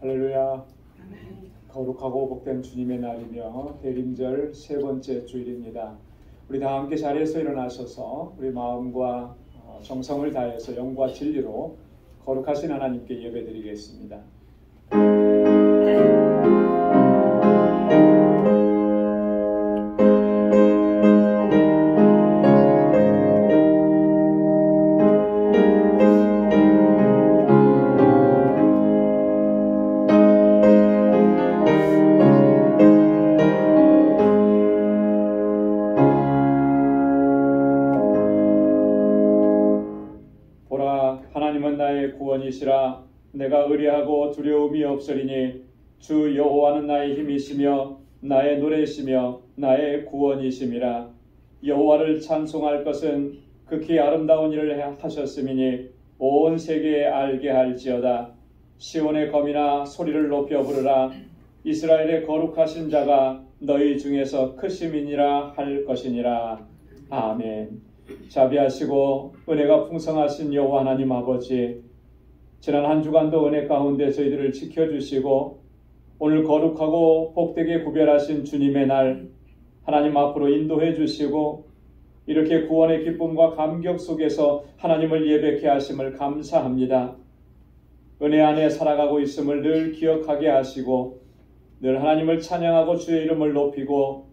할렐루야. 거룩하고 복된 주님의 날이며 대림절 세 번째 주일입니다. 우리 다 함께 자리에서 일어나셔서 우리 마음과 정성을 다해서 영과 진리로 거룩하신 하나님께 예배드리겠습니다. 구원이시라. 내가 의뢰하고 두려움이 없으리니 주 여호와는 나의 힘이시며 나의 노래시며 나의 구원이심이라. 여호와를 찬송할 것은 극히 아름다운 일을 하셨음이니 온 세계에 알게 할지어다. 시온의 검이나 소리를 높여 부르라. 이스라엘의 거룩하신 자가 너희 중에서 크심이니라 할 것이니라. 아멘. 자비하시고 은혜가 풍성하신 여호와 하나님 아버지, 지난 한 주간도 은혜 가운데 저희들을 지켜주시고 오늘 거룩하고 복되게 구별하신 주님의 날 하나님 앞으로 인도해 주시고 이렇게 구원의 기쁨과 감격 속에서 하나님을 예배케 하심을 감사합니다. 은혜 안에 살아가고 있음을 늘 기억하게 하시고 늘 하나님을 찬양하고 주의 이름을 높이고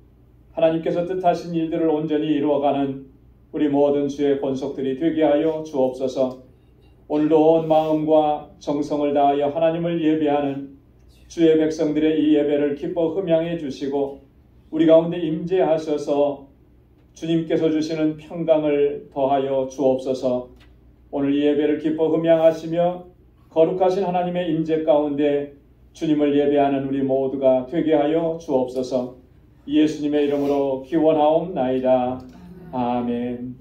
하나님께서 뜻하신 일들을 온전히 이루어가는 우리 모든 주의 권속들이 되게 하여 주옵소서. 오늘도 온 마음과 정성을 다하여 하나님을 예배하는 주의 백성들의 이 예배를 기뻐 흠양해 주시고 우리 가운데 임재하셔서 주님께서 주시는 평강을 더하여 주옵소서. 오늘 이 예배를 기뻐 흠양하시며 거룩하신 하나님의 임재 가운데 주님을 예배하는 우리 모두가 되게 하여 주옵소서. 예수님의 이름으로 기원하옵나이다. 아멘.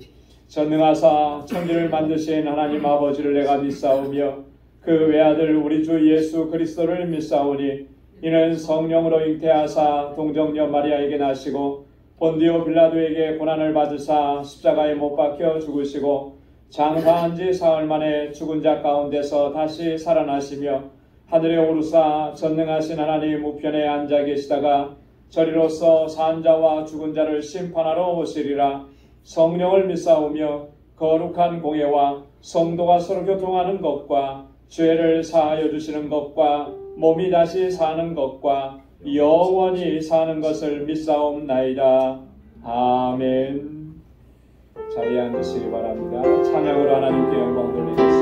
전능하사 천지를 만드신 하나님 아버지를 내가 믿사오며 그 외아들 우리 주 예수 그리스도를 믿사오니 이는 성령으로 잉태하사 동정녀 마리아에게 나시고 본디오 빌라도에게 고난을 받으사 십자가에 못 박혀 죽으시고 장사한 지 사흘 만에 죽은 자 가운데서 다시 살아나시며 하늘에 오르사 전능하신 하나님 우편에 앉아 계시다가 저리로서 산 자와 죽은 자를 심판하러 오시리라. 성령을 믿사오며 거룩한 공예와 성도가 서로 교통하는 것과 죄를 사하여 주시는 것과 몸이 다시 사는 것과 영원히 사는 것을 믿사옵나이다. 아멘. 자리에 앉으시기 바랍니다. 찬양으로 하나님께 영광 돌리겠습니다.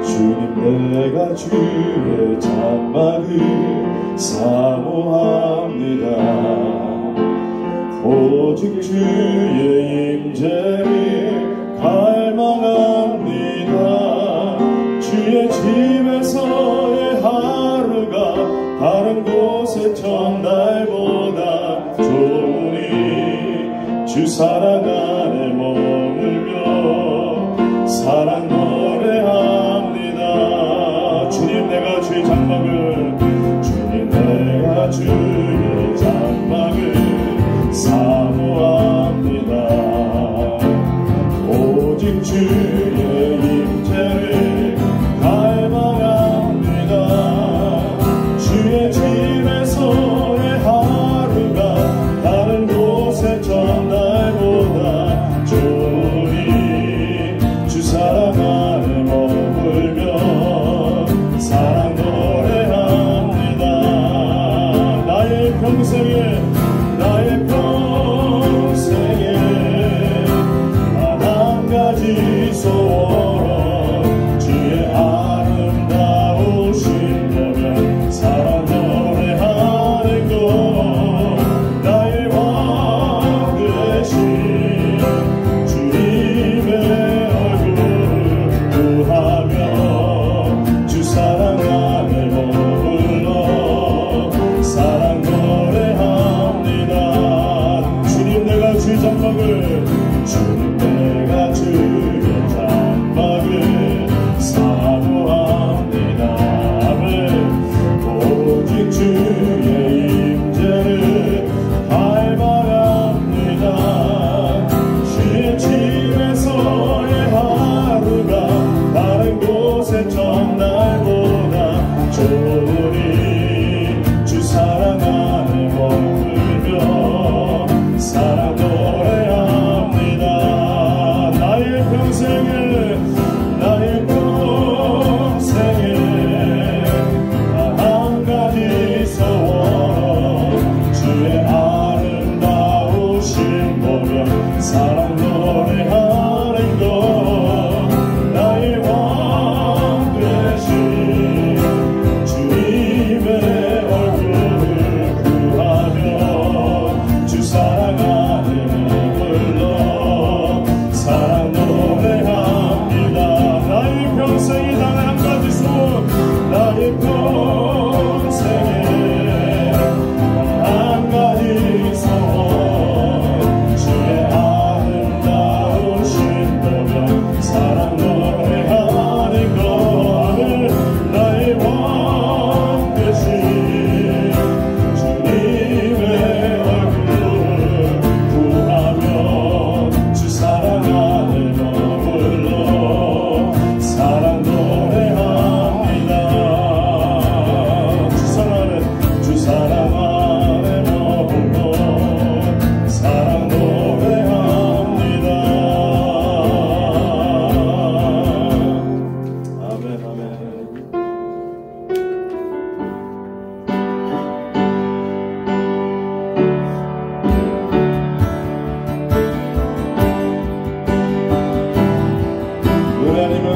주님 내가 주의 장막을 사모합니다. 오직 주의 임재를 갈망합니다. 주의 집에서의 하루가 다른 곳의 첫날보다 좋으니 주 사랑 안에 머물며 사랑 노래합니다. 주님 내가 주의 장막을 사모합니다. 오직 주의 임재를 갈망합니다. 주의 집에서의 하루가 다른 곳의 첫날보다 좋으니 주 사랑 안에 머물며 사랑 노래합니다. 나의 평생에 단 한 가지 소원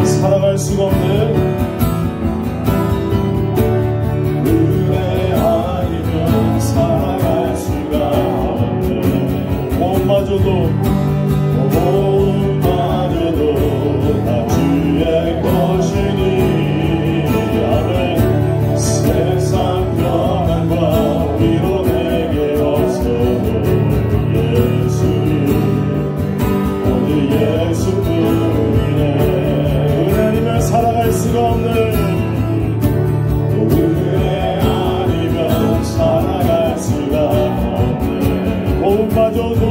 살아갈 수가 없는 은혜 아니면 살아갈 수가 없는 몸마저도 다 주의 것이니 아멘. 세상 평안과 위로 내게 없어도 예수님 오직 예수뿐이네. 살아갈 수가 없는 은혜 아니면 살아갈 수가 없는 몸마저도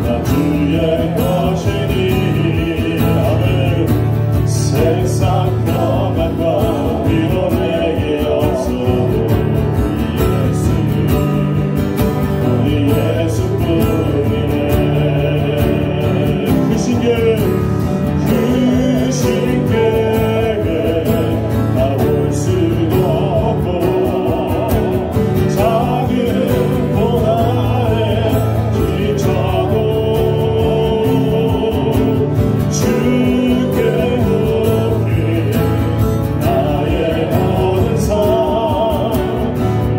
다 주의 것이니 아멘. 세상 평안과 위로 내게 없어도 예수님 예수뿐이네. 그 신께 가볼 수도 없고 작은 고난에 지쳐도 주께 높이 나의 모든 삶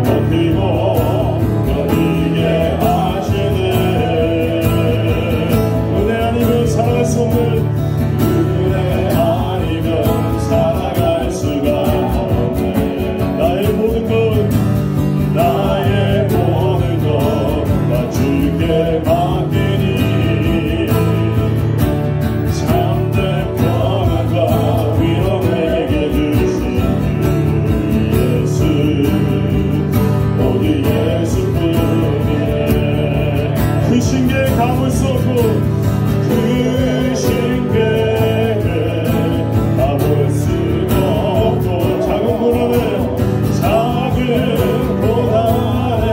버티고 견디게 하시네. 은혜 아니면 살아갈 수 없는 은혜 아니면 살아갈 수가 없네. 나의 모든 것 다 주께 맡기니 참된 평안과 위로 내게 주신 예수 오직 예수뿐이네. 그 신께 가볼 수 없고 그 신께 가볼 수도 없고 작은 고난에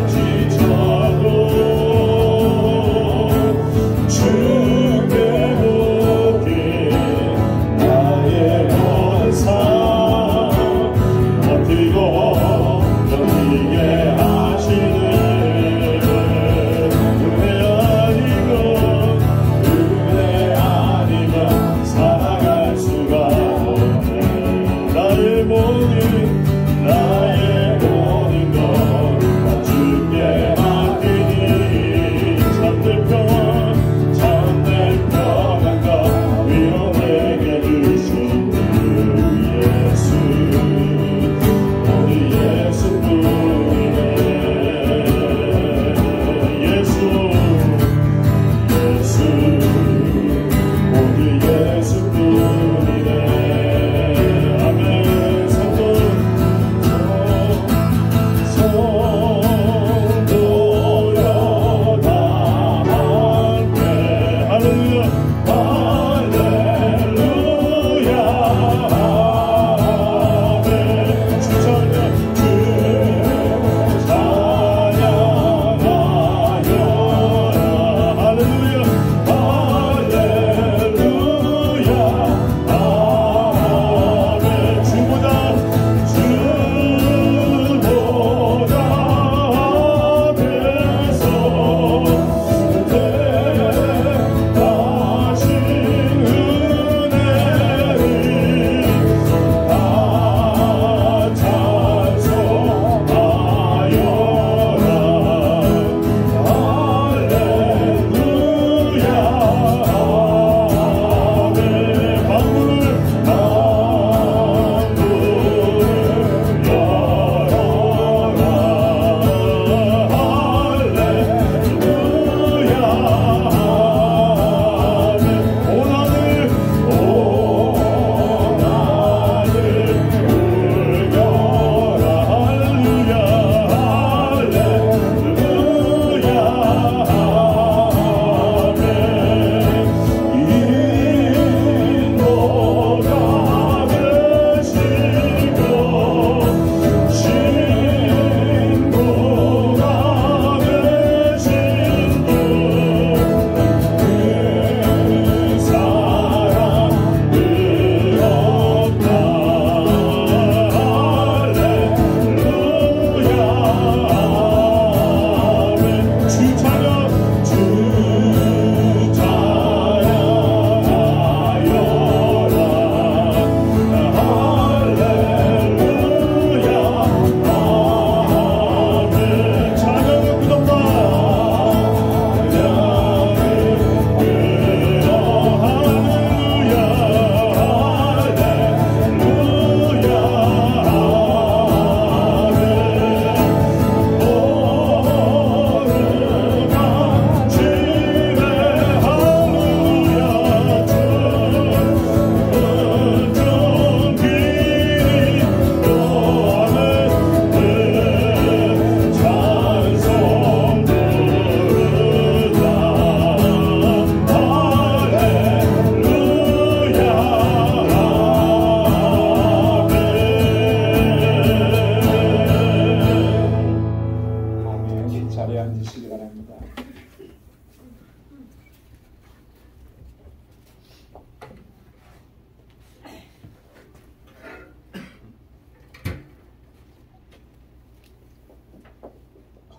지쳐도 주께 높이 나의 모든 삶 버티고 견디게 하시네. 은혜 아니면 살아갈 수가 없네. 나의 모든 것 다 주께 맡기니 참된 평안과 위로 내게 주신 예수 오직 예수뿐이네. 예수 오직 예수뿐이네. 아멘. 성도여 다 함께 할렐루야 할렐루야 아멘. 주 찬양하여라 할렐루야 아멘. 주보다 앞에서 대하신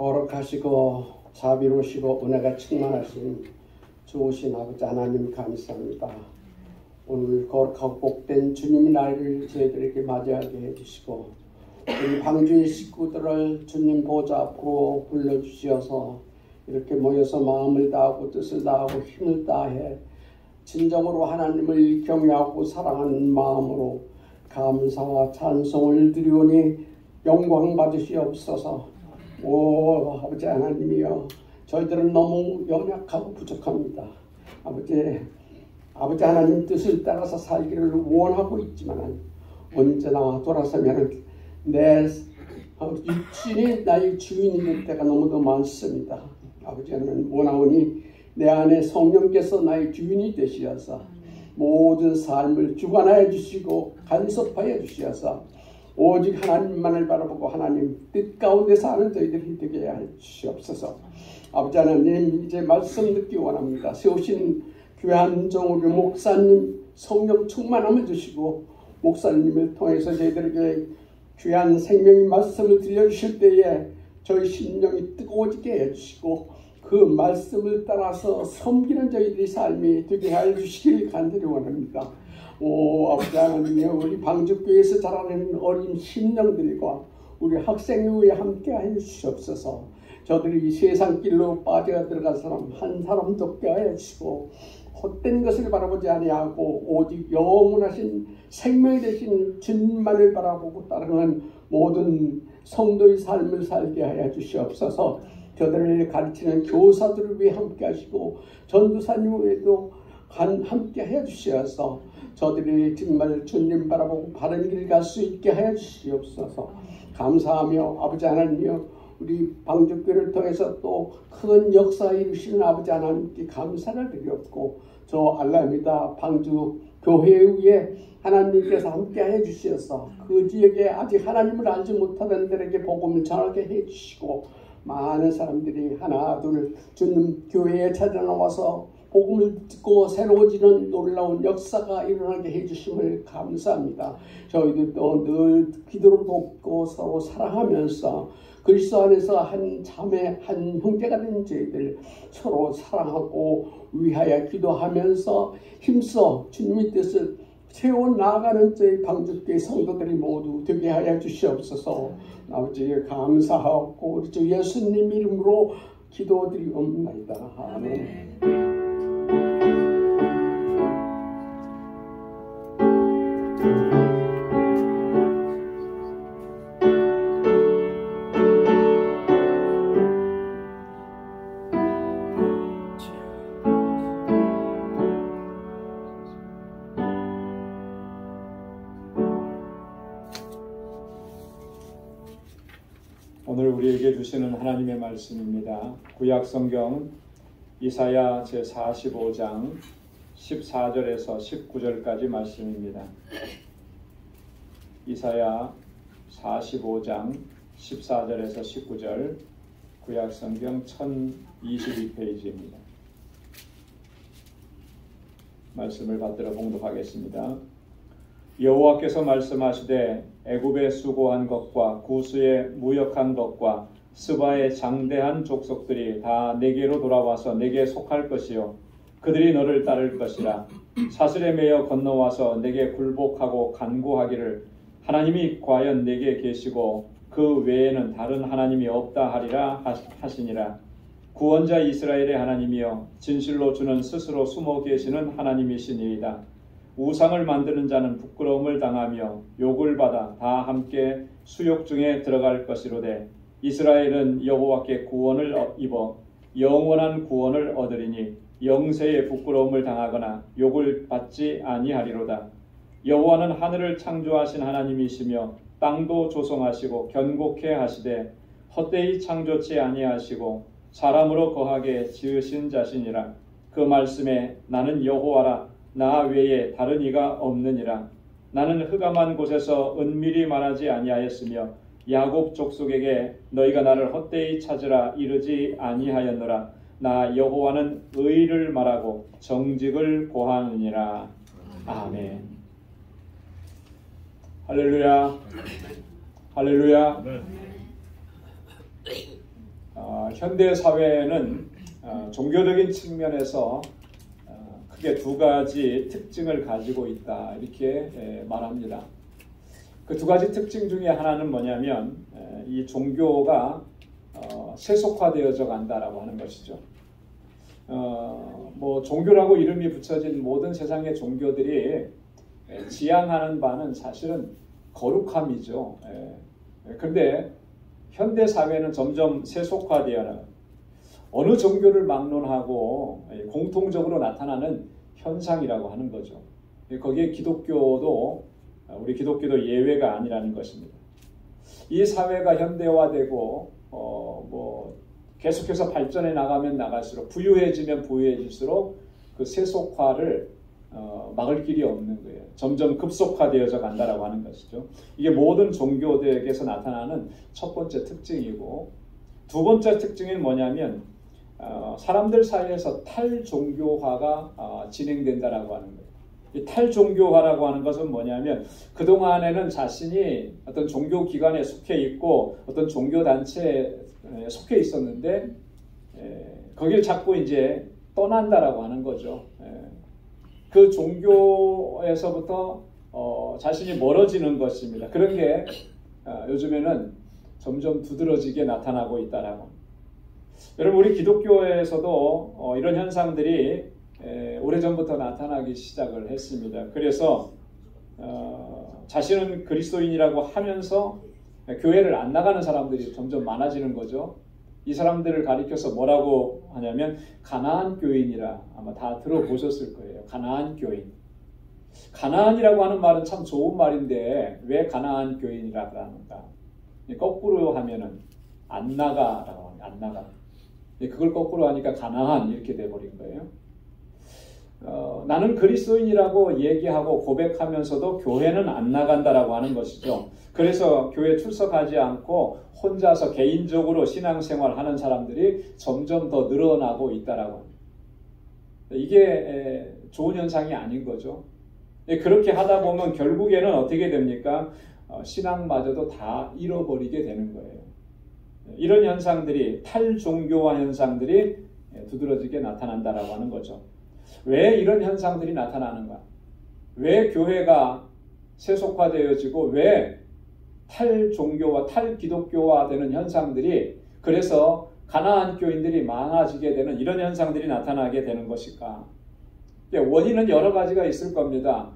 거룩하시고 자비로우시고 은혜가 충만하신 좋으신 아버지 하나님 감사합니다. 오늘 거룩하고 복된 주님의 날을 저희들에게 맞이하게 해주시고 우리 방주의 식구들을 주님 보좌 앞으로 불러주시어서 이렇게 모여서 마음을 다하고 뜻을 다하고 힘을 다해 진정으로 하나님을 경외하고 사랑하는 마음으로 감사와 찬송을 드리오니 영광 받으시옵소서. 오 아버지 하나님이여, 저희들은 너무 연약하고 부족합니다. 아버지 하나님 뜻을 따라서 살기를 원하고 있지만 언제나 돌아서면 내 육신이 나의 주인이 될 때가 너무도 많습니다. 아버지 하나님 원하오니 내 안에 성령께서 나의 주인이 되시어서 모든 삶을 주관하여 주시고 간섭하여 주시어서 오직 하나님만을 바라보고 하나님 뜻 가운데 사는 저희들이 되게 해 주시옵소서. 아버지 하나님 이제 말씀 듣기 원합니다. 세우신 귀한 종 우리 목사님 성령 충만함을 주시고 목사님을 통해서 저희들에게 귀한 생명의 말씀을 들려주실 때에 저희 심령이 뜨거워지게 해주시고 그 말씀을 따라서 섬기는 저희들의 삶이 되게 해주시길 간절히 원합니다. 오 아버지 하나님, 우리 방주교회에서 자라는 어린 심령들과 우리 학생회에 함께 하여 주시옵소서. 저들이 세상 길로 빠져 들어간 사람 한 사람도 없게 하여 주시고 헛된 것을 바라보지 아니하고 오직 영원하신 생명이 되신 주님만을 바라보고 따르는 모든 성도의 삶을 살게 하여 주시옵소서. 저들을 가르치는 교사들을 위해 함께 하시고 전도사님 외에도 함께 하여 주시어서 저들이 정말 주님 바라보고 바른 길 갈 수 있게 하여 주시옵소서. 감사하며 아버지 하나님이여, 우리 방주교를 통해서 또 큰 역사 이루시는 아버지 하나님께 감사를 드리옵고 저 알라미다 방주 교회 위에 하나님께서 함께 해주셔서 그 지역에 아직 하나님을 알지 못하는 들에게 복음을 전하게 해주시고 많은 사람들이 하나 둘 주님 교회에 찾아나와서 복음을 듣고 새로워지는 놀라운 역사가 일어나게 해주심을 감사합니다. 저희들도 늘 기도를 돕고 서로 사랑하면서 그리스도 안에서 한 자매 한 형제가 된 저희들 서로 사랑하고 위하여 기도하면서 힘써 주님의 뜻을 세워나가는 저희 방주교회 성도들이 모두 되게 하여 주시옵소서. 아버지 감사하고 우리 주 예수님 이름으로 기도드리옵나이다. 아멘. 오늘 우리에게 주시는 하나님의 말씀입니다. 구약성경 이사야 제45장 14절에서 19절까지 말씀입니다. 이사야 45장 14절에서 19절, 구약성경 1022페이지입니다. 말씀을 받들어 봉독하겠습니다. 여호와께서 말씀하시되 애굽에 수고한 것과 구스에 무역한 것과 스바의 장대한 족속들이 다 내게로 돌아와서 내게 속할 것이요 그들이 너를 따를 것이라. 사슬에 매여 건너와서 내게 굴복하고 간구하기를 하나님이 과연 내게 계시고 그 외에는 다른 하나님이 없다 하리라 하시니라. 구원자 이스라엘의 하나님이여, 진실로 주는 스스로 숨어 계시는 하나님이시니이다. 우상을 만드는 자는 부끄러움을 당하며 욕을 받아 다 함께 수욕 중에 들어갈 것이로되 이스라엘은 여호와께 구원을 입어 영원한 구원을 얻으리니 영세에 부끄러움을 당하거나 욕을 받지 아니하리로다. 여호와는 하늘을 창조하신 하나님이시며 땅도 조성하시고 견고케 하시되 헛되이 창조치 아니하시고 사람으로 거하게 지으신 자신이라. 그 말씀에 나는 여호와라 나 외에 다른 이가 없느니라. 나는 흑암한 곳에서 은밀히 말하지 아니하였으며 야곱 족속에게 너희가 나를 헛되이 찾으라 이르지 아니하였노라. 나 여호와는 의를 말하고 정직을 고하느니라. 아멘. 할렐루야. 할렐루야. 현대 사회는 종교적인 측면에서 크게 두 가지 특징을 가지고 있다 이렇게 말합니다. 그 두 가지 특징 중에 하나는 뭐냐면 이 종교가 세속화되어져 간다라고 하는 것이죠. 뭐 종교라고 이름이 붙여진 모든 세상의 종교들이 지향하는 바는 사실은 거룩함이죠. 그런데 현대 사회는 점점 세속화되어는 어느 종교를 막론하고 공통적으로 나타나는 현상이라고 하는 거죠. 거기에 기독교도 우리 기독교도 예외가 아니라는 것입니다. 이 사회가 현대화되고 뭐 계속해서 발전해 나가면 나갈수록 부유해지면 부유해질수록 그 세속화를 막을 길이 없는 거예요. 점점 급속화되어져 간다라고 하는 것이죠. 이게 모든 종교들에게서 나타나는 첫 번째 특징이고, 두 번째 특징은 뭐냐면 사람들 사이에서 탈종교화가 진행된다라고 하는 거예요. 이 탈종교화라고 하는 것은 뭐냐면 그동안에는 자신이 어떤 종교기관에 속해 있고 어떤 종교단체에 속해 있었는데 거길 자꾸 이제 떠난다라고 하는 거죠. 그 종교에서부터 자신이 멀어지는 것입니다. 그런 게 요즘에는 점점 두드러지게 나타나고 있다라고. 여러분, 우리 기독교에서도 이런 현상들이 오래전부터 나타나기 시작을 했습니다. 그래서 자신은 그리스도인이라고 하면서 교회를 안 나가는 사람들이 점점 많아지는 거죠. 이 사람들을 가리켜서 뭐라고 하냐면 가나안 교인이라 아마 다 들어보셨을 거예요. 가나안 교인. 가나안이라고 하는 말은 참 좋은 말인데 왜 가나안 교인이라고 하는가? 거꾸로 하면은 안 나가라고 합니다. 안 나가. 그걸 거꾸로 하니까 가나안 이렇게 돼버린 거예요. 나는 그리스도인이라고 얘기하고 고백하면서도 교회는 안 나간다라고 하는 것이죠. 그래서 교회 출석하지 않고 혼자서 개인적으로 신앙생활 하는 사람들이 점점 더 늘어나고 있다라고 합니다. 이게 좋은 현상이 아닌 거죠. 그렇게 하다 보면 결국에는 어떻게 됩니까? 신앙마저도 다 잃어버리게 되는 거예요. 이런 현상들이 탈종교화 현상들이 두드러지게 나타난다라고 하는 거죠. 왜 이런 현상들이 나타나는가? 왜 교회가 세속화되어지고 왜 탈종교와 탈기독교화 되는 현상들이, 그래서 가나안 교인들이 많아지게 되는 이런 현상들이 나타나게 되는 것일까? 원인은 여러 가지가 있을 겁니다.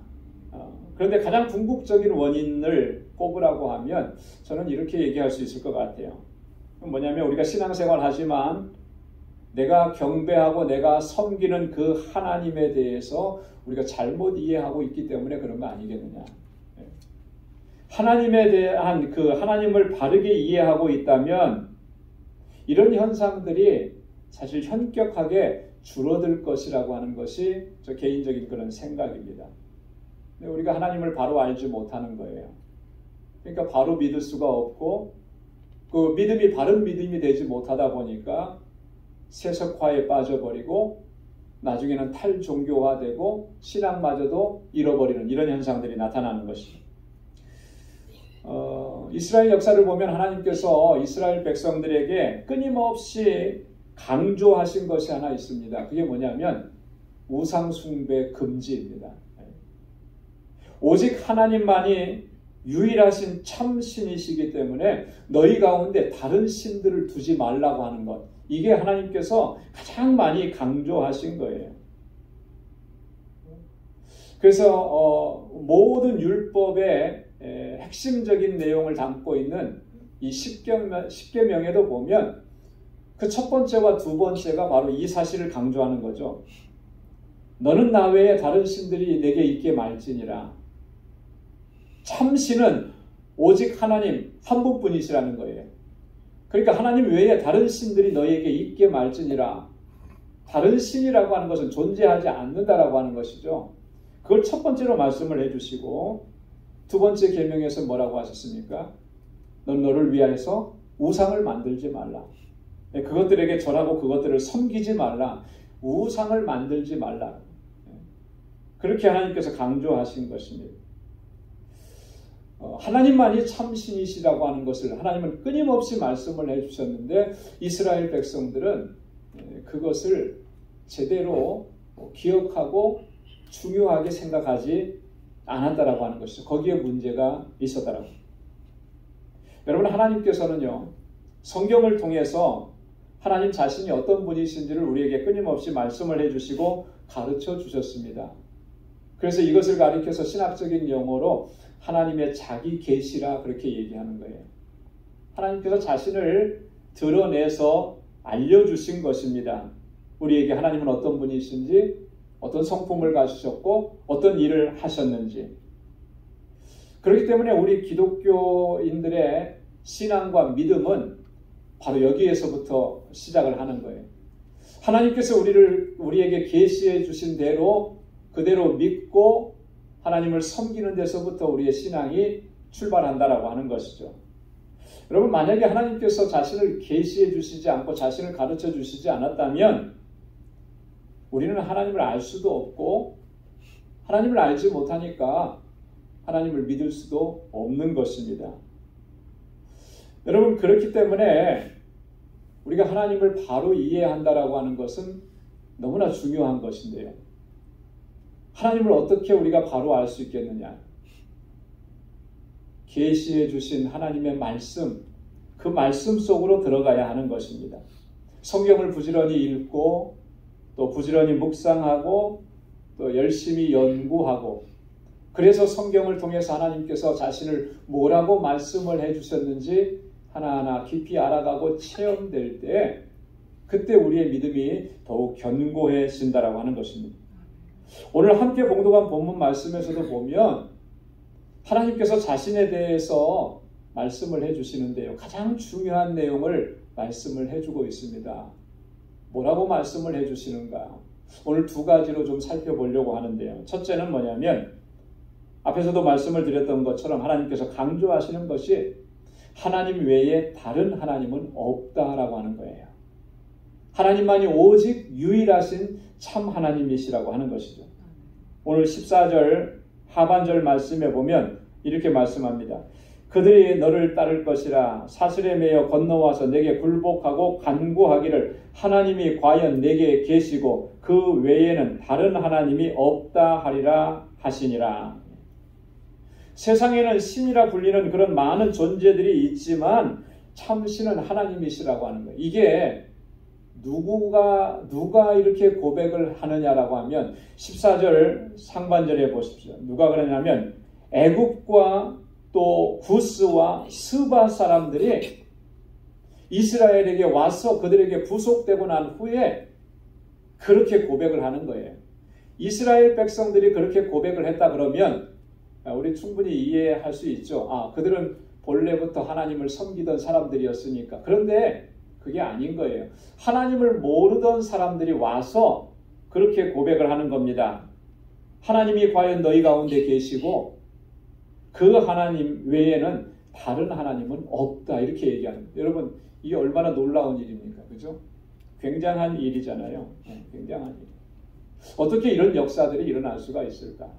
그런데 가장 궁극적인 원인을 꼽으라고 하면 저는 이렇게 얘기할 수 있을 것 같아요. 뭐냐면 우리가 신앙생활 하지만 내가 경배하고 내가 섬기는 그 하나님에 대해서 우리가 잘못 이해하고 있기 때문에 그런 거 아니겠느냐. 하나님에 대한 그 하나님을 바르게 이해하고 있다면 이런 현상들이 사실 현격하게 줄어들 것이라고 하는 것이 저 개인적인 그런 생각입니다. 근데 우리가 하나님을 바로 알지 못하는 거예요. 그러니까 바로 믿을 수가 없고 그 믿음이 바른 믿음이 되지 못하다 보니까 세속화에 빠져버리고 나중에는 탈종교화되고 신앙마저도 잃어버리는 이런 현상들이 나타나는 것이죠. 이스라엘 역사를 보면 하나님께서 이스라엘 백성들에게 끊임없이 강조하신 것이 하나 있습니다. 그게 뭐냐면 우상숭배 금지입니다. 오직 하나님만이 유일하신 참신이시기 때문에 너희 가운데 다른 신들을 두지 말라고 하는 것, 이게 하나님께서 가장 많이 강조하신 거예요. 그래서 모든 율법의 핵심적인 내용을 담고 있는 이 십계명에도 보면 그 첫 번째와 두 번째가 바로 이 사실을 강조하는 거죠. 너는 나 외에 다른 신들이 내게 있게 말지니라. 참신은 오직 하나님 한 분뿐이시라는 거예요. 그러니까 하나님 외에 다른 신들이 너희에게 있게 말지니라. 다른 신이라고 하는 것은 존재하지 않는다라고 하는 것이죠. 그걸 첫 번째로 말씀을 해주시고 두 번째 계명에서 뭐라고 하셨습니까? 넌 너를 위하여서 우상을 만들지 말라. 그것들에게 절하고 그것들을 섬기지 말라. 우상을 만들지 말라. 그렇게 하나님께서 강조하신 것입니다. 하나님만이 참 신이시라고 하는 것을 하나님은 끊임없이 말씀을 해주셨는데 이스라엘 백성들은 그것을 제대로 기억하고 중요하게 생각하지 않았다라고 하는 것이죠. 거기에 문제가 있었다라고. 여러분, 하나님께서는요, 성경을 통해서 하나님 자신이 어떤 분이신지를 우리에게 끊임없이 말씀을 해주시고 가르쳐 주셨습니다. 그래서 이것을 가리켜서 신학적인 용어로 하나님의 자기 계시라 그렇게 얘기하는 거예요. 하나님께서 자신을 드러내서 알려주신 것입니다. 우리에게 하나님은 어떤 분이신지, 어떤 성품을 가지셨고 어떤 일을 하셨는지. 그렇기 때문에 우리 기독교인들의 신앙과 믿음은 바로 여기에서부터 시작을 하는 거예요. 하나님께서 우리에게 계시해 주신 대로 그대로 믿고 하나님을 섬기는 데서부터 우리의 신앙이 출발한다라고 하는 것이죠. 여러분, 만약에 하나님께서 자신을 계시해 주시지 않고 자신을 가르쳐 주시지 않았다면 우리는 하나님을 알 수도 없고 하나님을 알지 못하니까 하나님을 믿을 수도 없는 것입니다. 여러분, 그렇기 때문에 우리가 하나님을 바로 이해한다라고 하는 것은 너무나 중요한 것인데요. 하나님을 어떻게 우리가 바로 알 수 있겠느냐? 계시해 주신 하나님의 말씀, 그 말씀 속으로 들어가야 하는 것입니다. 성경을 부지런히 읽고 또 부지런히 묵상하고 또 열심히 연구하고, 그래서 성경을 통해서 하나님께서 자신을 뭐라고 말씀을 해주셨는지 하나하나 깊이 알아가고 체험될 때 그때 우리의 믿음이 더욱 견고해진다라고 하는 것입니다. 오늘 함께 봉독한 본문 말씀에서도 보면 하나님께서 자신에 대해서 말씀을 해주시는데요. 가장 중요한 내용을 말씀을 해주고 있습니다. 뭐라고 말씀을 해주시는가? 오늘 두 가지로 좀 살펴보려고 하는데요. 첫째는 뭐냐면 앞에서도 말씀을 드렸던 것처럼 하나님께서 강조하시는 것이 하나님 외에 다른 하나님은 없다라고 하는 거예요. 하나님만이 오직 유일하신 참 하나님이시라고 하는 것이죠. 오늘 14절 하반절 말씀에 보면 이렇게 말씀합니다. 그들이 너를 따를 것이라. 사슬에 매여 건너와서 내게 굴복하고 간구하기를 하나님이 과연 내게 계시고 그 외에는 다른 하나님이 없다 하리라 하시니라. 세상에는 신이라 불리는 그런 많은 존재들이 있지만 참신은 하나님이시라고 하는 거예요. 이게 누가 이렇게 고백을 하느냐라고 하면 14절 상반절에 보십시오. 누가 그러냐면 애굽과 또 구스와 스바 사람들이 이스라엘에게 와서 그들에게 부속되고 난 후에 그렇게 고백을 하는 거예요. 이스라엘 백성들이 그렇게 고백을 했다 그러면 우리 충분히 이해할 수 있죠. 그들은 본래부터 하나님을 섬기던 사람들이었으니까. 그런데 그게 아닌 거예요. 하나님을 모르던 사람들이 와서 그렇게 고백을 하는 겁니다. 하나님이 과연 너희 가운데 계시고 그 하나님 외에는 다른 하나님은 없다, 이렇게 얘기하는 거예요. 여러분, 이게 얼마나 놀라운 일입니까? 그죠? 굉장한 일이잖아요. 굉장한 일. 어떻게 이런 역사들이 일어날 수가 있을까?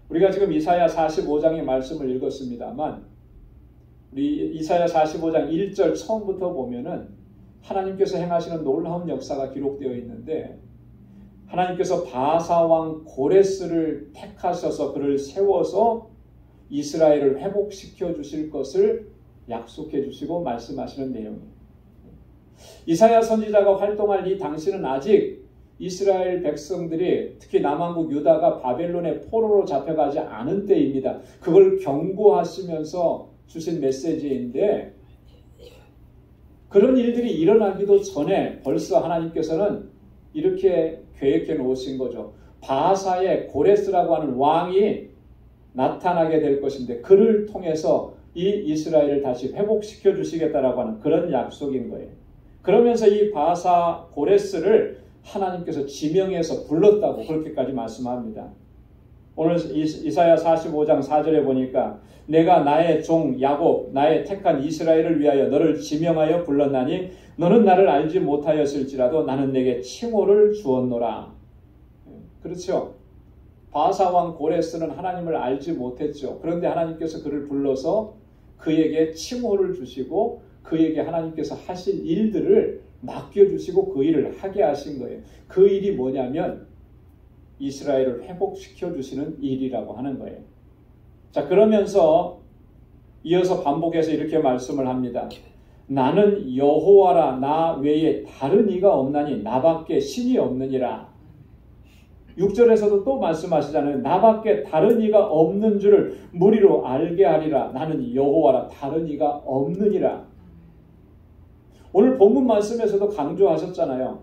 우리가 지금 이사야 45장의 말씀을 읽었습니다만 우리 이사야 45장 1절 처음부터 보면은 하나님께서 행하시는 놀라운 역사가 기록되어 있는데, 하나님께서 바사왕 고레스를 택하셔서 그를 세워서 이스라엘을 회복시켜 주실 것을 약속해 주시고 말씀하시는 내용이에요. 이사야 선지자가 활동할 이 당시는 아직 이스라엘 백성들이, 특히 남왕국 유다가 바벨론의 포로로 잡혀가지 않은 때입니다. 그걸 경고하시면서 주신 메시지인데, 그런 일들이 일어나기도 전에 벌써 하나님께서는 이렇게 계획해 놓으신 거죠. 바사의 고레스라고 하는 왕이 나타나게 될 것인데 그를 통해서 이 이스라엘을 다시 회복시켜 주시겠다라고 하는 그런 약속인 거예요. 그러면서 이 바사 고레스를 하나님께서 지명해서 불렀다고 그렇게까지 말씀합니다. 오늘 이사야 45장 4절에 보니까 내가 나의 종 야곱, 나의 택한 이스라엘을 위하여 너를 지명하여 불렀나니 너는 나를 알지 못하였을지라도 나는 내게 칭호를 주었노라. 그렇죠. 바사왕 고레스는 하나님을 알지 못했죠. 그런데 하나님께서 그를 불러서 그에게 칭호를 주시고 그에게 하나님께서 하실 일들을 맡겨주시고 그 일을 하게 하신 거예요. 그 일이 뭐냐면 이스라엘을 회복시켜 주시는 일이라고 하는 거예요. 자, 그러면서 이어서 반복해서 이렇게 말씀을 합니다. 나는 여호와라, 나 외에 다른 이가 없나니 나밖에 신이 없느니라. 6절에서도 또 말씀하시잖아요. 나밖에 다른 이가 없는 줄을 무리로 알게 하리라. 나는 여호와라, 다른 이가 없느니라. 오늘 본문 말씀에서도 강조하셨잖아요.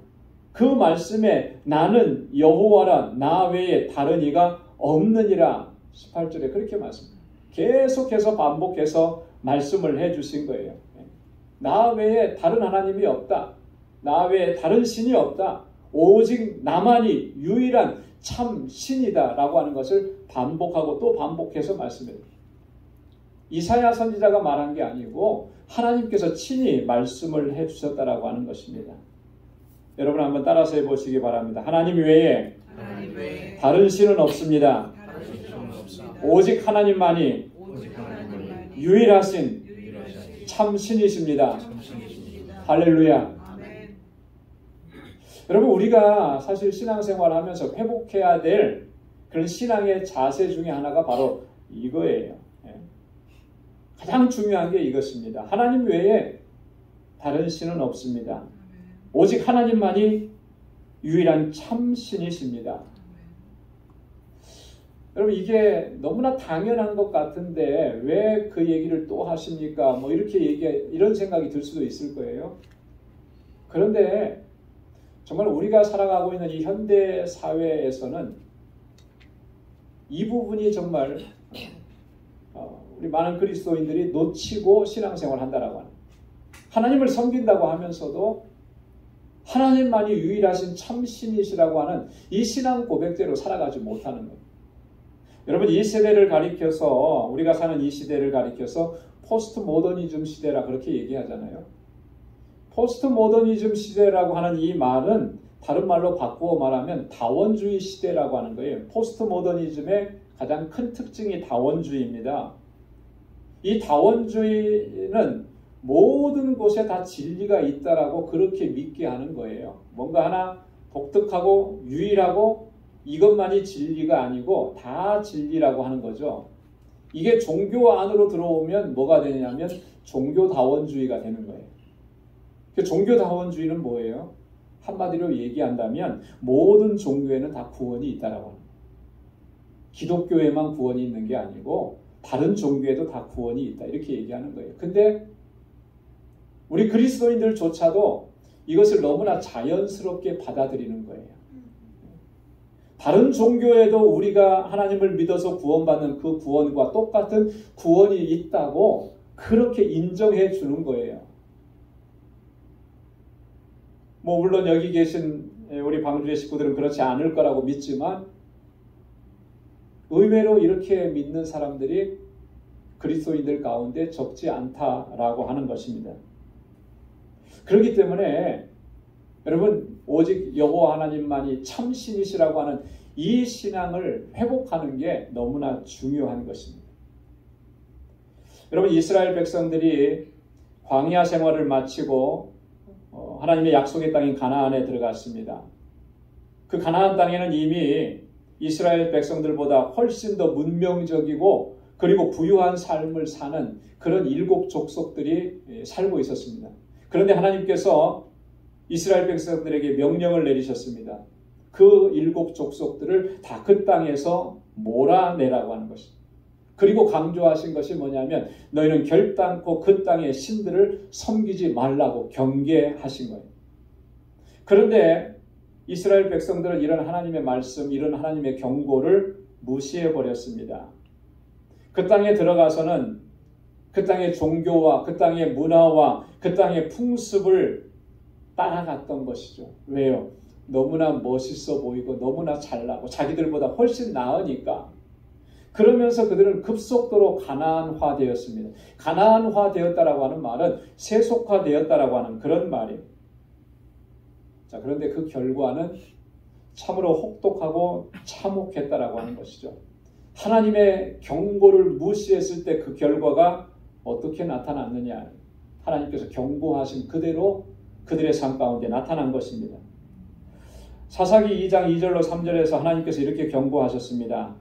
그 말씀에 나는 여호와라, 나 외에 다른 이가 없느니라. 18절에 그렇게 말씀합니다. 계속해서 반복해서 말씀을 해주신 거예요. 나 외에 다른 하나님이 없다. 나 외에 다른 신이 없다. 오직 나만이 유일한 참 신이다 라고 하는 것을 반복하고 또 반복해서 말씀해요. 이사야 선지자가 말한 게 아니고 하나님께서 친히 말씀을 해주셨다라고 하는 것입니다. 여러분 한번 따라서 해보시기 바랍니다. 하나님 외에 다른 신은 없습니다. 오직 하나님만이 유일하신 참 신이십니다. 할렐루야. 여러분, 우리가 사실 신앙생활을 하면서 회복해야 될 그런 신앙의 자세 중에 하나가 바로 이거예요. 가장 중요한 게 이것입니다. 하나님 외에 다른 신은 없습니다. 오직 하나님만이 유일한 참 신이십니다. 여러분, 이게 너무나 당연한 것 같은데 왜 그 얘기를 또 하십니까? 뭐 이렇게 이런 생각이 들 수도 있을 거예요. 그런데 정말 우리가 살아가고 있는 이 현대 사회에서는 이 부분이 정말 우리 많은 그리스도인들이 놓치고 신앙생활을 한다라고 하는, 하나님을 섬긴다고 하면서도 하나님만이 유일하신 참신이시라고 하는 이 신앙 고백대로 살아가지 못하는 거예요. 여러분, 이 세대를 가리켜서, 우리가 사는 이 시대를 가리켜서 포스트 모더니즘 시대라 그렇게 얘기하잖아요. 포스트 모더니즘 시대라고 하는 이 말은 다른 말로 바꾸어 말하면 다원주의 시대라고 하는 거예요. 포스트 모더니즘의 가장 큰 특징이 다원주의입니다. 이 다원주의는 모든 곳에 다 진리가 있다라고 그렇게 믿게 하는 거예요. 뭔가 하나 독특하고 유일하고 이것만이 진리가 아니고 다 진리라고 하는 거죠. 이게 종교 안으로 들어오면 뭐가 되냐면 종교다원주의가 되는 거예요. 그 종교다원주의는 뭐예요? 한마디로 얘기한다면 모든 종교에는 다 구원이 있다라고 합니다. 기독교에만 구원이 있는 게 아니고 다른 종교에도 다 구원이 있다, 이렇게 얘기하는 거예요. 근데 우리 그리스도인들조차도 이것을 너무나 자연스럽게 받아들이는 거예요. 다른 종교에도 우리가 하나님을 믿어서 구원받는 그 구원과 똑같은 구원이 있다고 그렇게 인정해 주는 거예요. 뭐 물론 여기 계신 우리 방주의 식구들은 그렇지 않을 거라고 믿지만 의외로 이렇게 믿는 사람들이 그리스도인들 가운데 적지 않다라고 하는 것입니다. 그렇기 때문에 여러분, 오직 여호와 하나님만이 참신이시라고 하는 이 신앙을 회복하는 게 너무나 중요한 것입니다. 여러분, 이스라엘 백성들이 광야 생활을 마치고 하나님의 약속의 땅인 가나안에 들어갔습니다. 그 가나안 땅에는 이미 이스라엘 백성들보다 훨씬 더 문명적이고 그리고 부유한 삶을 사는 그런 7 족속들이 살고 있었습니다. 그런데 하나님께서 이스라엘 백성들에게 명령을 내리셨습니다. 그 7 족속들을 다 그 땅에서 몰아내라고 하는 것입니다. 그리고 강조하신 것이 뭐냐면 너희는 결단코 그 땅의 신들을 섬기지 말라고 경계하신 거예요. 그런데 이스라엘 백성들은 이런 하나님의 말씀, 이런 하나님의 경고를 무시해버렸습니다. 그 땅에 들어가서는 그 땅의 종교와 그 땅의 문화와 그 땅의 풍습을 따라갔던 것이죠. 왜요? 너무나 멋있어 보이고 너무나 잘나고 자기들보다 훨씬 나으니까. 그러면서 그들은 급속도로 가나안화 되었습니다. 가나안화 되었다라고 하는 말은 세속화 되었다라고 하는 그런 말이에요. 자, 그런데 그 결과는 참으로 혹독하고 참혹했다라고 하는 것이죠. 하나님의 경고를 무시했을 때 그 결과가 어떻게 나타났느냐. 하나님께서 경고하신 그대로 그들의 삶 가운데 나타난 것입니다. 사사기 2장 2절로 3절에서 하나님께서 이렇게 경고하셨습니다.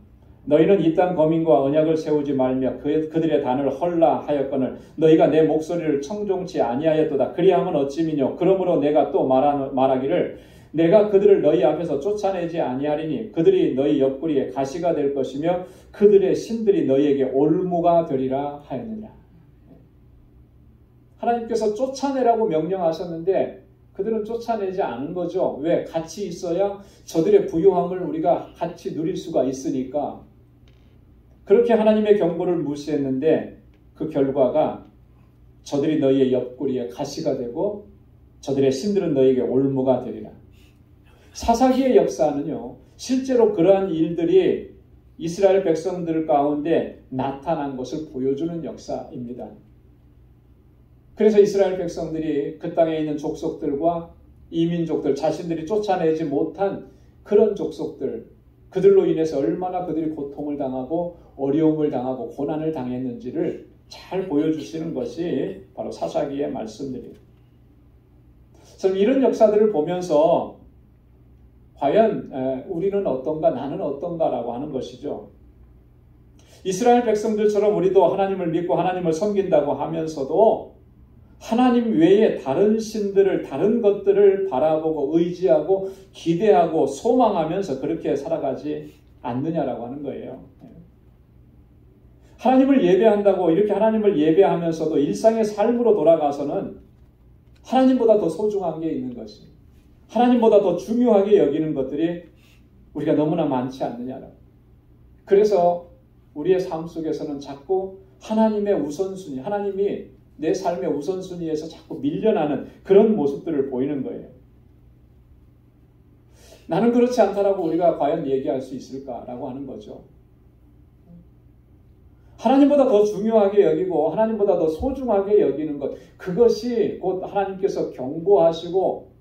너희는 이 땅 거민과 언약을 세우지 말며 그들의 단을 헐라 하였거늘 너희가 내 목소리를 청종치 아니하였도다. 그리하면 어찌미뇨. 그러므로 내가 또 말하기를 내가 그들을 너희 앞에서 쫓아내지 아니하리니 그들이 너희 옆구리에 가시가 될 것이며 그들의 신들이 너희에게 올무가 되리라 하였느냐. 하나님께서 쫓아내라고 명령하셨는데 그들은 쫓아내지 않은 거죠. 왜? 같이 있어야 저들의 부요함을 우리가 같이 누릴 수가 있으니까. 그렇게 하나님의 경고를 무시했는데 그 결과가 저들이 너희의 옆구리에 가시가 되고 저들의 신들은 너희에게 올무가 되리라. 사사기의 역사는요, 실제로 그러한 일들이 이스라엘 백성들 가운데 나타난 것을 보여주는 역사입니다. 그래서 이스라엘 백성들이 그 땅에 있는 족속들과 이민족들, 자신들이 쫓아내지 못한 그런 족속들, 그들로 인해서 얼마나 그들이 고통을 당하고 어려움을 당하고 고난을 당했는지를 잘 보여주시는 것이 바로 사사기의 말씀들이에요. 저는 이런 역사들을 보면서 과연 우리는 어떤가, 나는 어떤가라고 하는 것이죠. 이스라엘 백성들처럼 우리도 하나님을 믿고 하나님을 섬긴다고 하면서도 하나님 외에 다른 신들을, 다른 것들을 바라보고 의지하고 기대하고 소망하면서 그렇게 살아가지 않느냐라고 하는 거예요. 하나님을 예배한다고 이렇게 하나님을 예배하면서도 일상의 삶으로 돌아가서는 하나님보다 더 소중한 게 있는 것이, 하나님보다 더 중요하게 여기는 것들이 우리가 너무나 많지 않느냐라고. 그래서 우리의 삶 속에서는 자꾸 하나님의 우선순위, 하나님이 내 삶의 우선순위에서 자꾸 밀려나는 그런 모습들을 보이는 거예요. 나는 그렇지 않다라고 우리가 과연 얘기할 수 있을까라고 하는 거죠. 하나님보다 더 중요하게 여기고 하나님보다 더 소중하게 여기는 것, 그것이 곧 하나님께서 경고하시고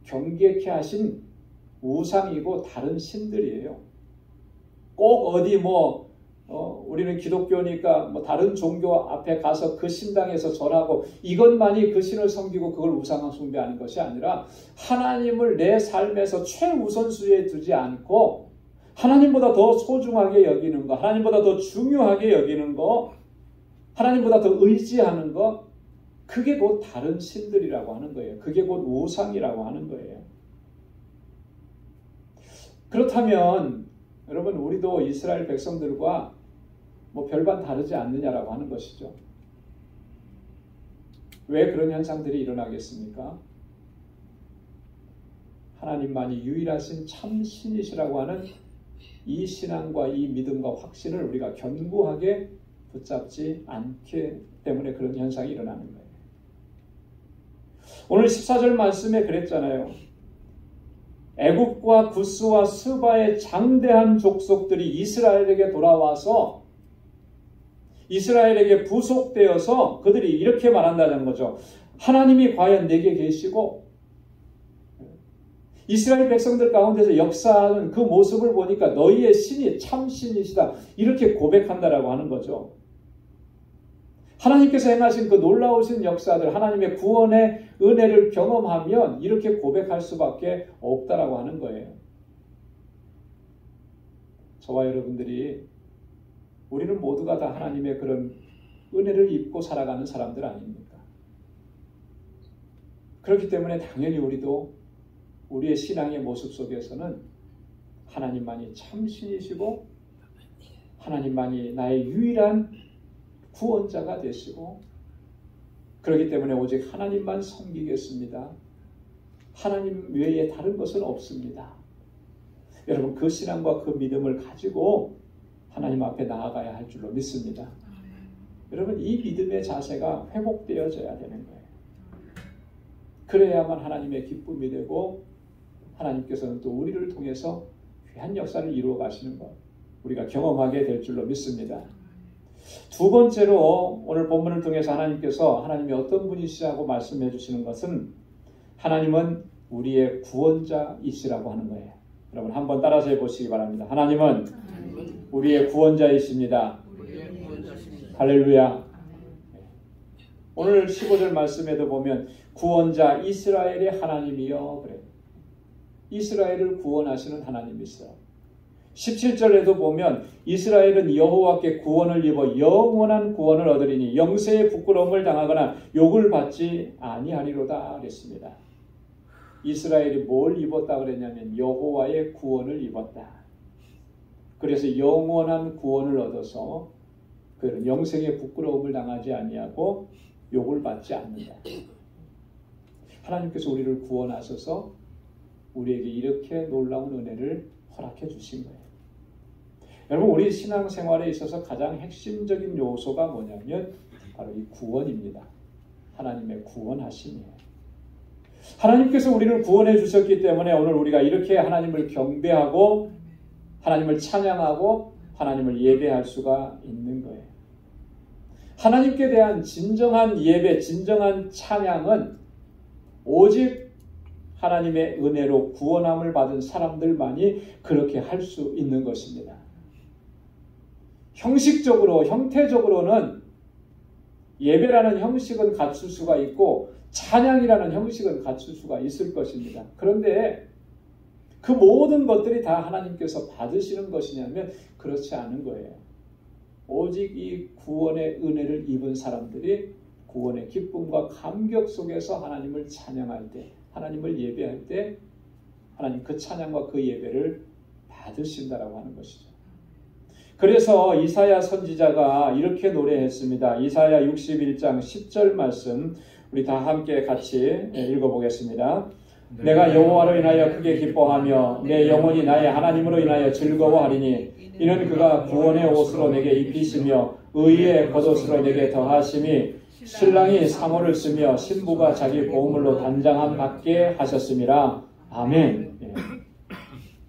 경계케 하신 우상이고 다른 신들이에요. 꼭 어디 우리는 기독교니까 다른 종교 앞에 가서 그 신당에서 절하고 이것만이 그 신을 섬기고 그걸 우상 숭배하는 것이 아니라 하나님을 내 삶에서 최우선순위에 두지 않고 하나님보다 더 소중하게 여기는 것, 하나님보다 더 중요하게 여기는 것, 하나님보다 더 의지하는 것, 그게 곧 다른 신들이라고 하는 거예요. 그게 곧 우상이라고 하는 거예요. 그렇다면 여러분, 우리도 이스라엘 백성들과 별반 다르지 않느냐라고 하는 것이죠. 왜 그런 현상들이 일어나겠습니까? 하나님만이 유일하신 참신이시라고 하는 이 신앙과 이 믿음과 확신을 우리가 견고하게 붙잡지 않기 때문에 그런 현상이 일어나는 거예요. 오늘 14절 말씀에 그랬잖아요. 애굽과 구스와 스바의 장대한 족속들이 이스라엘에게 돌아와서 이스라엘에게 부속되어서 그들이 이렇게 말한다는 거죠. 하나님이 과연 내게 계시고, 이스라엘 백성들 가운데서 역사하는 그 모습을 보니까 너희의 신이 참신이시다, 이렇게 고백한다라고 하는 거죠. 하나님께서 행하신 그 놀라우신 역사들, 하나님의 구원의 은혜를 경험하면 이렇게 고백할 수밖에 없다라고 하는 거예요. 저와 여러분들이, 우리는 모두가 다 하나님의 그런 은혜를 입고 살아가는 사람들 아닙니까? 그렇기 때문에 당연히 우리도 우리의 신앙의 모습 속에서는 하나님만이 참신이시고 하나님만이 나의 유일한 구원자가 되시고, 그렇기 때문에 오직 하나님만 섬기겠습니다. 하나님 외에 다른 것은 없습니다. 여러분, 그 신앙과 그 믿음을 가지고 하나님 앞에 나아가야 할 줄로 믿습니다. 여러분, 이 믿음의 자세가 회복되어져야 되는 거예요. 그래야만 하나님의 기쁨이 되고 하나님께서는 또 우리를 통해서 귀한 역사를 이루어 가시는 것, 우리가 경험하게 될 줄로 믿습니다. 두 번째로 오늘 본문을 통해서 하나님께서 하나님이 어떤 분이시라고 말씀해 주시는 것은 하나님은 우리의 구원자이시라고 하는 거예요. 여러분 한번 따라서 해보시기 바랍니다. 하나님은 우리의 구원자이십니다. 할렐루야. 오늘 15절 말씀에도 보면 구원자 이스라엘의 하나님이여 그래. 이스라엘을 구원하시는 하나님이시여. 17절에도 보면 이스라엘은 여호와께 구원을 입어 영원한 구원을 얻으리니 영세의 부끄러움을 당하거나 욕을 받지 아니하리로다 그랬습니다. 이스라엘이 뭘 입었다 그랬냐면 여호와의 구원을 입었다. 그래서 영원한 구원을 얻어서 그 영생의 부끄러움을 당하지 아니하고 욕을 받지 않는다. 하나님께서 우리를 구원하셔서 우리에게 이렇게 놀라운 은혜를 허락해 주신 거예요. 여러분 우리 신앙생활에 있어서 가장 핵심적인 요소가 뭐냐면 바로 이 구원입니다. 하나님의 구원하심이에요. 하나님께서 우리를 구원해 주셨기 때문에 오늘 우리가 이렇게 하나님을 경배하고 하나님을 찬양하고 하나님을 예배할 수가 있는 거예요. 하나님께 대한 진정한 예배, 진정한 찬양은 오직 하나님의 은혜로 구원함을 받은 사람들만이 그렇게 할 수 있는 것입니다. 형식적으로, 형태적으로는 예배라는 형식은 갖출 수가 있고 찬양이라는 형식은 갖출 수가 있을 것입니다. 그런데 그 모든 것들이 다 하나님께서 받으시는 것이냐면 그렇지 않은 거예요. 오직 이 구원의 은혜를 입은 사람들이 구원의 기쁨과 감격 속에서 하나님을 찬양할 때, 하나님을 예배할 때 하나님 그 찬양과 그 예배를 받으신다라고 하는 것이죠. 그래서 이사야 선지자가 이렇게 노래했습니다. 이사야 61장 10절 말씀 우리 다 함께 같이 읽어보겠습니다. 내가 여호와로 인하여 크게 기뻐하며 내 영혼이 나의 하나님으로 인하여 즐거워하리니 이는 그가 구원의 옷으로 내게 입히시며 의의 겉옷으로 내게 더하심이 신랑이 사모를 쓰며 신부가 자기 보물로 단장함 받게 하셨음이라. 아멘.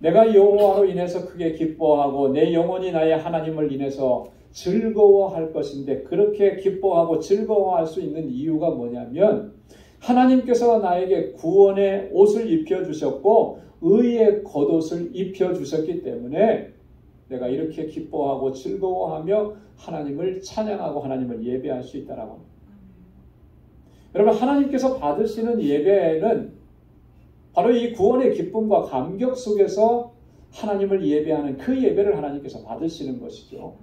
내가 여호와로 인해서 크게 기뻐하고 내 영혼이 나의 하나님을 인해서 즐거워할 것인데 그렇게 기뻐하고 즐거워할 수 있는 이유가 뭐냐면 하나님께서 나에게 구원의 옷을 입혀주셨고 의의 겉옷을 입혀주셨기 때문에 내가 이렇게 기뻐하고 즐거워하며 하나님을 찬양하고 하나님을 예배할 수 있다라고 합니다. 여러분 하나님께서 받으시는 예배는 바로 이 구원의 기쁨과 감격 속에서 하나님을 예배하는 그 예배를 하나님께서 받으시는 것이죠.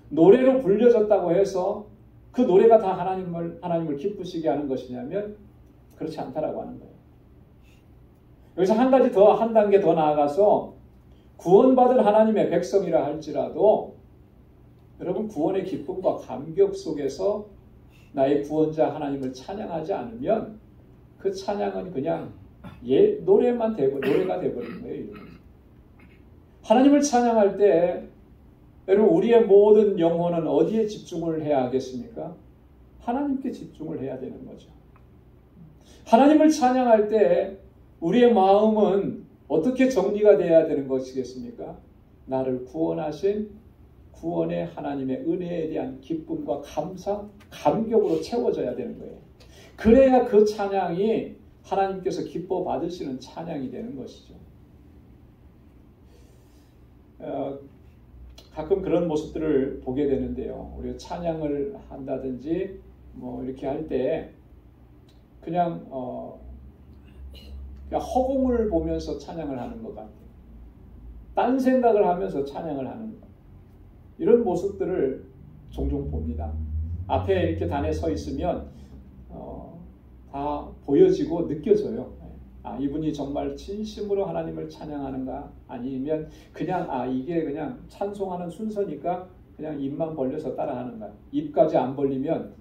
노래로 불려졌다고 해서 그 노래가 다 하나님을 기쁘시게 하는 것이냐면 그렇지 않다라고 하는 거예요. 여기서 한 단계 더 나아가서 구원받은 하나님의 백성이라 할지라도 여러분 구원의 기쁨과 감격 속에서 나의 구원자 하나님을 찬양하지 않으면 그 찬양은 그냥 노래가 되버리는 거예요. 하나님을 찬양할 때 여러분 우리의 모든 영혼은 어디에 집중을 해야 하겠습니까? 하나님께 집중을 해야 되는 거죠. 하나님을 찬양할 때 우리의 마음은 어떻게 정리가 돼야 되는 것이겠습니까? 나를 구원하신 구원의 하나님의 은혜에 대한 기쁨과 감사, 감격으로 채워져야 되는 거예요. 그래야 그 찬양이 하나님께서 기뻐 받으시는 찬양이 되는 것이죠. 가끔 그런 모습들을 보게 되는데요. 우리가 찬양을 한다든지 뭐 이렇게 할 때 그냥 허공을 보면서 찬양을 하는 것 같아요. 딴 생각을 하면서 찬양을 하는 것 같아요. 이런 모습들을 종종 봅니다. 앞에 이렇게 단에 서 있으면 다 보여지고 느껴져요. 이분이 정말 진심으로 하나님을 찬양하는가 아니면 그냥 이게 그냥 찬송하는 순서니까 그냥 입만 벌려서 따라하는가. 입까지 안 벌리면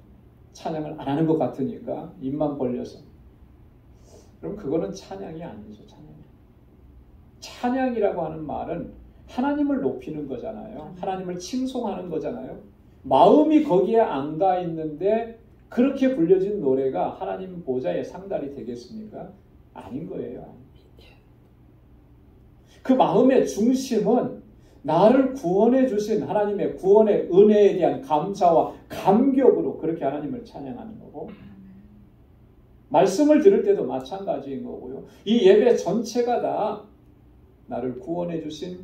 찬양을 안 하는 것 같으니까 입만 벌려서. 그럼 그거는 찬양이 아니죠. 찬양이라고 하는 말은 하나님을 높이는 거잖아요. 하나님을 칭송하는 거잖아요. 마음이 거기에 안 가 있는데 그렇게 불려진 노래가 하나님 보좌의 상달이 되겠습니까? 아닌 거예요. 그 마음의 중심은 나를 구원해 주신 하나님의 구원의 은혜에 대한 감사와 감격으로 그렇게 하나님을 찬양하는 거고 말씀을 들을 때도 마찬가지인 거고요. 이 예배 전체가 다 나를 구원해 주신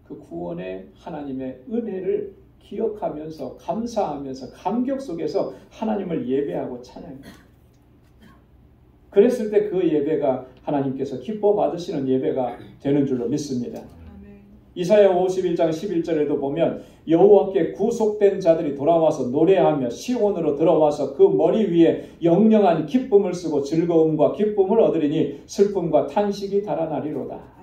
그 구원의 하나님의 은혜를 기억하면서 감사하면서 감격 속에서 하나님을 예배하고 찬양해요. 그랬을 때 그 예배가 하나님께서 기뻐 받으시는 예배가 되는 줄로 믿습니다. 이사야 51장 11절에도 보면 여호와께 구속된 자들이 돌아와서 노래하며 시온으로 들어와서 그 머리 위에 영영한 기쁨을 쓰고 즐거움과 기쁨을 얻으리니 슬픔과 탄식이 달아나리로다.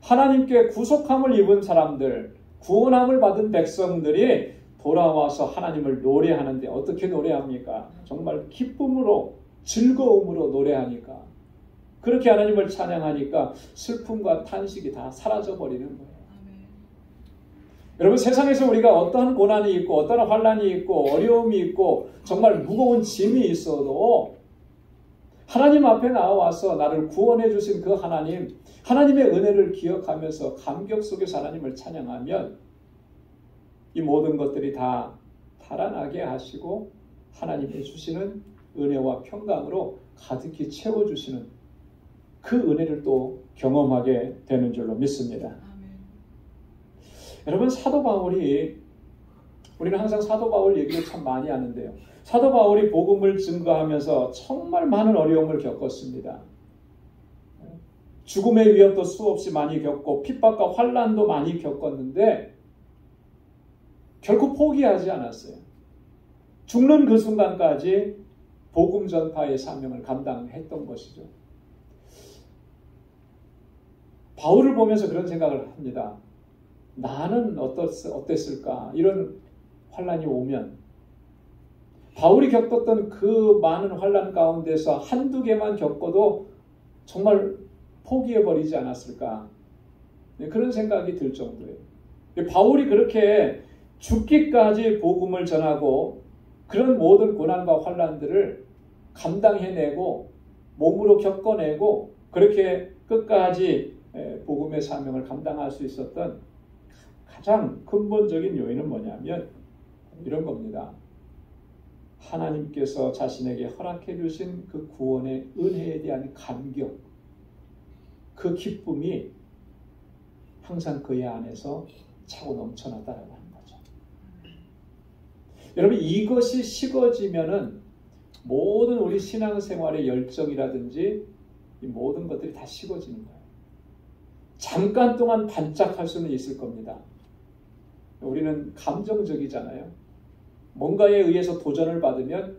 하나님께 구속함을 입은 사람들, 구원함을 받은 백성들이 돌아와서 하나님을 노래하는데 어떻게 노래합니까? 정말 기쁨으로 즐거움으로 노래하니까, 그렇게 하나님을 찬양하니까 슬픔과 탄식이 다 사라져버리는 거예요. 여러분, 세상에서 우리가 어떠한 고난이 있고 어떠한 환난이 있고 어려움이 있고 정말 무거운 짐이 있어도 하나님 앞에 나와서 나를 구원해 주신 그 하나님, 하나님의 은혜를 기억하면서 감격 속에서 하나님을 찬양하면 이 모든 것들이 다 달아나게 하시고 하나님이 주시는 은혜와 평강으로 가득히 채워주시는 그 은혜를 또 경험하게 되는 줄로 믿습니다. 아멘. 여러분, 사도 바울이, 우리는 항상 사도 바울 얘기를 참 많이 하는데요. 사도 바울이 복음을 증거하면서 정말 많은 어려움을 겪었습니다. 죽음의 위협도 수없이 많이 겪고 핍박과 환난도 많이 겪었는데 결코 포기하지 않았어요. 죽는 그 순간까지 복음 전파의 사명을 감당했던 것이죠. 바울을 보면서 그런 생각을 합니다. 나는 어땠을까? 이런 환난이 오면 바울이 겪었던 그 많은 환난 가운데서 한두 개만 겪어도 정말 포기해버리지 않았을까? 그런 생각이 들 정도예요. 바울이 그렇게 죽기까지 복음을 전하고 그런 모든 고난과 환난들을 감당해내고 몸으로 겪어내고 그렇게 끝까지 복음의 사명을 감당할 수 있었던 가장 근본적인 요인은 뭐냐면 이런 겁니다. 하나님께서 자신에게 허락해 주신 그 구원의 은혜에 대한 감격, 그 기쁨이 항상 그의 안에서 차고 넘쳐났다라고 하는 거죠. 여러분, 이것이 식어지면은 모든 우리 신앙생활의 열정이라든지 이 모든 것들이 다 식어지는 거예요. 잠깐 동안 반짝할 수는 있을 겁니다. 우리는 감정적이잖아요. 뭔가에 의해서 도전을 받으면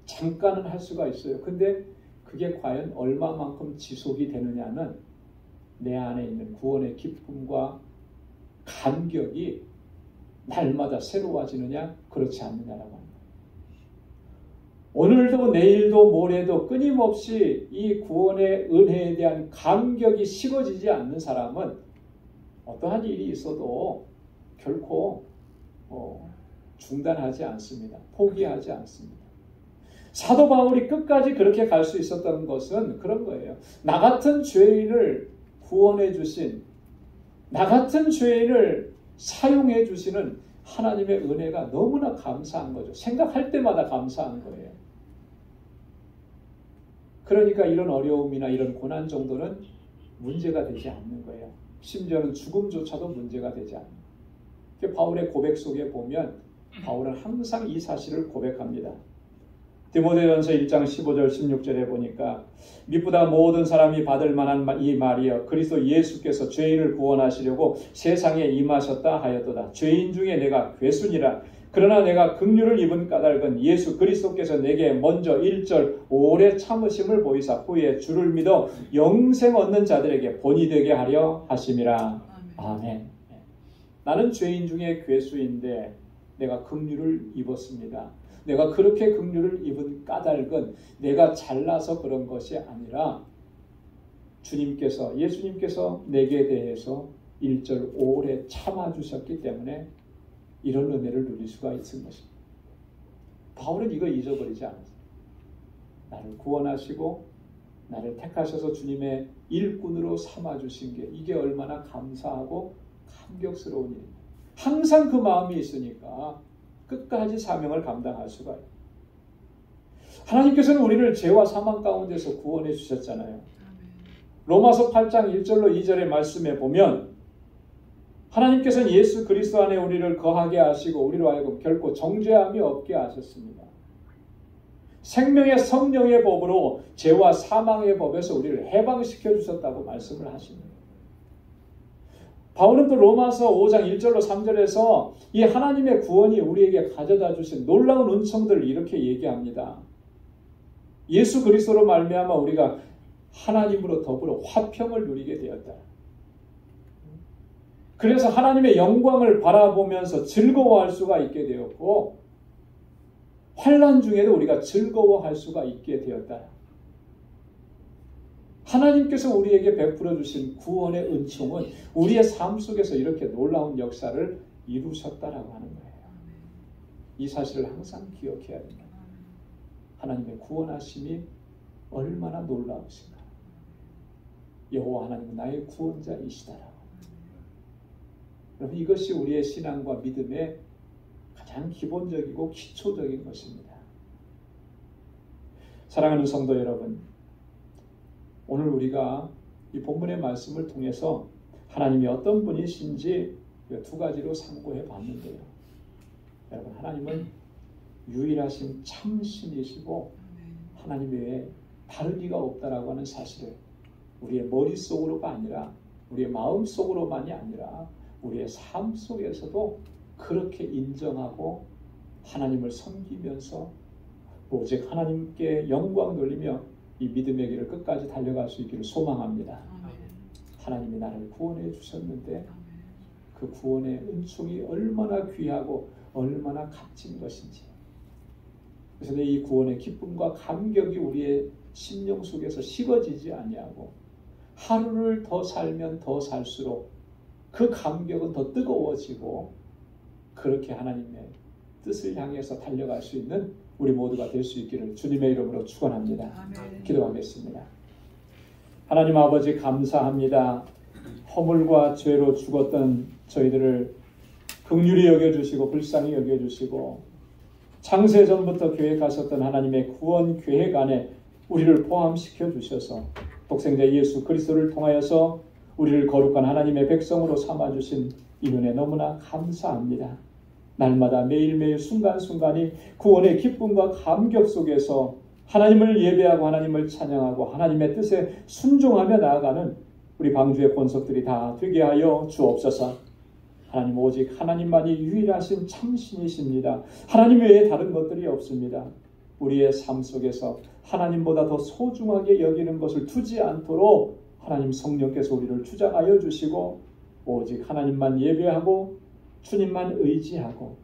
잠깐은 할 수가 있어요. 근데 그게 과연 얼마만큼 지속이 되느냐는 내 안에 있는 구원의 기쁨과 감격이 날마다 새로워지느냐 그렇지 않느냐라고 합니다. 오늘도 내일도 모레도 끊임없이 이 구원의 은혜에 대한 감격이 식어지지 않는 사람은 어떠한 일이 있어도 결코 중단하지 않습니다. 포기하지 않습니다. 사도 바울이 끝까지 그렇게 갈 수 있었던 것은 그런 거예요. 나 같은 죄인을 구원해 주신, 나 같은 죄인을 사용해 주시는 하나님의 은혜가 너무나 감사한 거죠. 생각할 때마다 감사한 거예요. 그러니까 이런 어려움이나 이런 고난 정도는 문제가 되지 않는 거예요. 심지어는 죽음조차도 문제가 되지 않는 거예요. 바울의 고백 속에 보면 바울은 항상 이 사실을 고백합니다. 디모데전서 1장 15절 16절에 보니까 미쁘다 모든 사람이 받을 만한 이 말이여 그리스도 예수께서 죄인을 구원하시려고 세상에 임하셨다 하였도다. 죄인 중에 내가 괴순이라. 그러나 내가 긍휼을 입은 까닭은 예수 그리스도께서 내게 먼저 1절 오래 참으심을 보이사 후에 주를 믿어 영생 얻는 자들에게 본이 되게 하려 하심이라. 아멘. 나는 죄인 중에 괴수인데 내가 긍휼을 입었습니다. 내가 그렇게 긍휼을 입은 까닭은 내가 잘나서 그런 것이 아니라 주님께서, 예수님께서 내게 대해서 1절 오래 참아주셨기 때문에 이런 은혜를 누릴 수가 있은 것입니다. 바울은 이거 잊어버리지 않았어요. 나를 구원하시고 나를 택하셔서 주님의 일꾼으로 삼아주신 게 이게 얼마나 감사하고 감격스러운 일입니다. 항상 그 마음이 있으니까 끝까지 사명을 감당할 수가 있어요. 하나님께서는 우리를 죄와 사망 가운데서 구원해 주셨잖아요. 로마서 8장 1절로 2절의 말씀에 보면 하나님께서는 예수 그리스도 안에 우리를 거하게 하시고 우리로 하여금 결코 정죄함이 없게 하셨습니다. 생명의 성령의 법으로 죄와 사망의 법에서 우리를 해방시켜 주셨다고 말씀을 하십니다. 바울은 또 로마서 5장 1절로 3절에서 이 하나님의 구원이 우리에게 가져다 주신 놀라운 은총들을 이렇게 얘기합니다. 예수 그리스도로 말미암아 우리가 하나님으로 더불어 화평을 누리게 되었다. 그래서 하나님의 영광을 바라보면서 즐거워할 수가 있게 되었고 환난 중에도 우리가 즐거워할 수가 있게 되었다. 하나님께서 우리에게 베풀어 주신 구원의 은총은 우리의 삶 속에서 이렇게 놀라운 역사를 이루셨다라고 하는 거예요. 이 사실을 항상 기억해야 됩니다. 하나님의 구원하심이 얼마나 놀라우신가. 여호와 하나님은 나의 구원자이시다라고. 여러분, 이것이 우리의 신앙과 믿음의 가장 기본적이고 기초적인 것입니다. 사랑하는 성도 여러분, 오늘 우리가 이 본문의 말씀을 통해서 하나님이 어떤 분이신지 두 가지로 상고해 봤는데요. 여러분, 하나님은 유일하신 참신이시고 하나님 외에 다른 이가 없다라고 하는 사실을 우리의 머릿속으로가 아니라 우리의 마음속으로만이 아니라 우리의 삶 속에서도 그렇게 인정하고 하나님을 섬기면서 오직 하나님께 영광 돌리며 이 믿음의 길을 끝까지 달려갈 수 있기를 소망합니다. 하나님이 나를 구원해 주셨는데 그 구원의 은총이 얼마나 귀하고 얼마나 값진 것인지, 그래서 이 구원의 기쁨과 감격이 우리의 심령 속에서 식어지지 아니하고 하루를 더 살면 더 살수록 그 감격은 더 뜨거워지고 그렇게 하나님의 뜻을 향해서 달려갈 수 있는 우리 모두가 될 수 있기를 주님의 이름으로 축원합니다. 아멘. 기도하겠습니다. 하나님 아버지, 감사합니다. 허물과 죄로 죽었던 저희들을 긍휼히 여겨주시고 불쌍히 여겨주시고 창세전부터 계획하셨던 하나님의 구원 계획 안에 우리를 포함시켜 주셔서 독생자 예수 그리스도를 통하여서 우리를 거룩한 하나님의 백성으로 삼아주신 이 은혜 너무나 감사합니다. 날마다 매일매일 순간순간이 구원의 기쁨과 감격 속에서 하나님을 예배하고 하나님을 찬양하고 하나님의 뜻에 순종하며 나아가는 우리 방주의 권속들이 다 되게 하여 주옵소서. 하나님, 오직 하나님만이 유일하신 참신이십니다. 하나님 외에 다른 것들이 없습니다. 우리의 삶 속에서 하나님보다 더 소중하게 여기는 것을 두지 않도록 하나님 성령께서 우리를 주장하여 주시고 오직 하나님만 예배하고 주님만 의지하고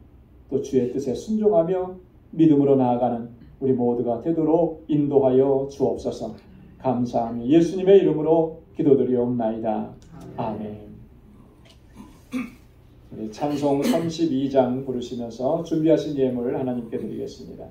또 주의 뜻에 순종하며 믿음으로 나아가는 우리 모두가 되도록 인도하여 주옵소서. 감사하며 예수님의 이름으로 기도드리옵나이다. 아멘. 우리 찬송 32장 부르시면서 준비하신 예물을 하나님께 드리겠습니다.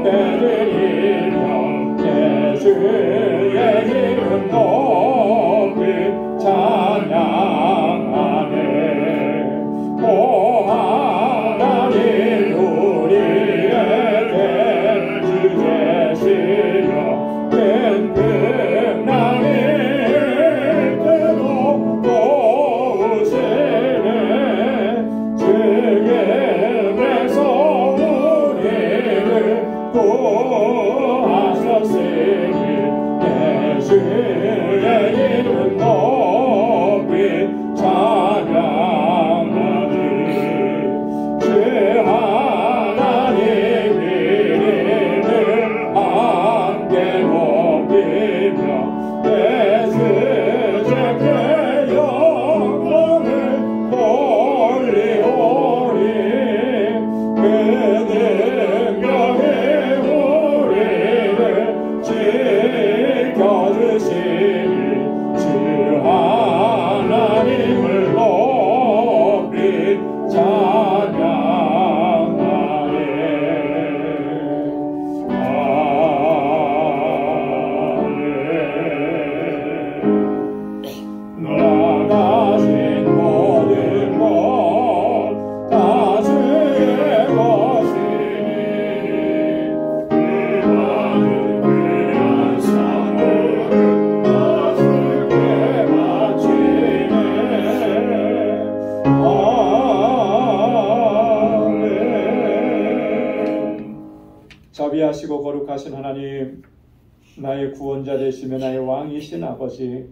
내 자비하시고 거룩하신 하나님, 나의 구원자 되시며 나의 왕이신 아버지,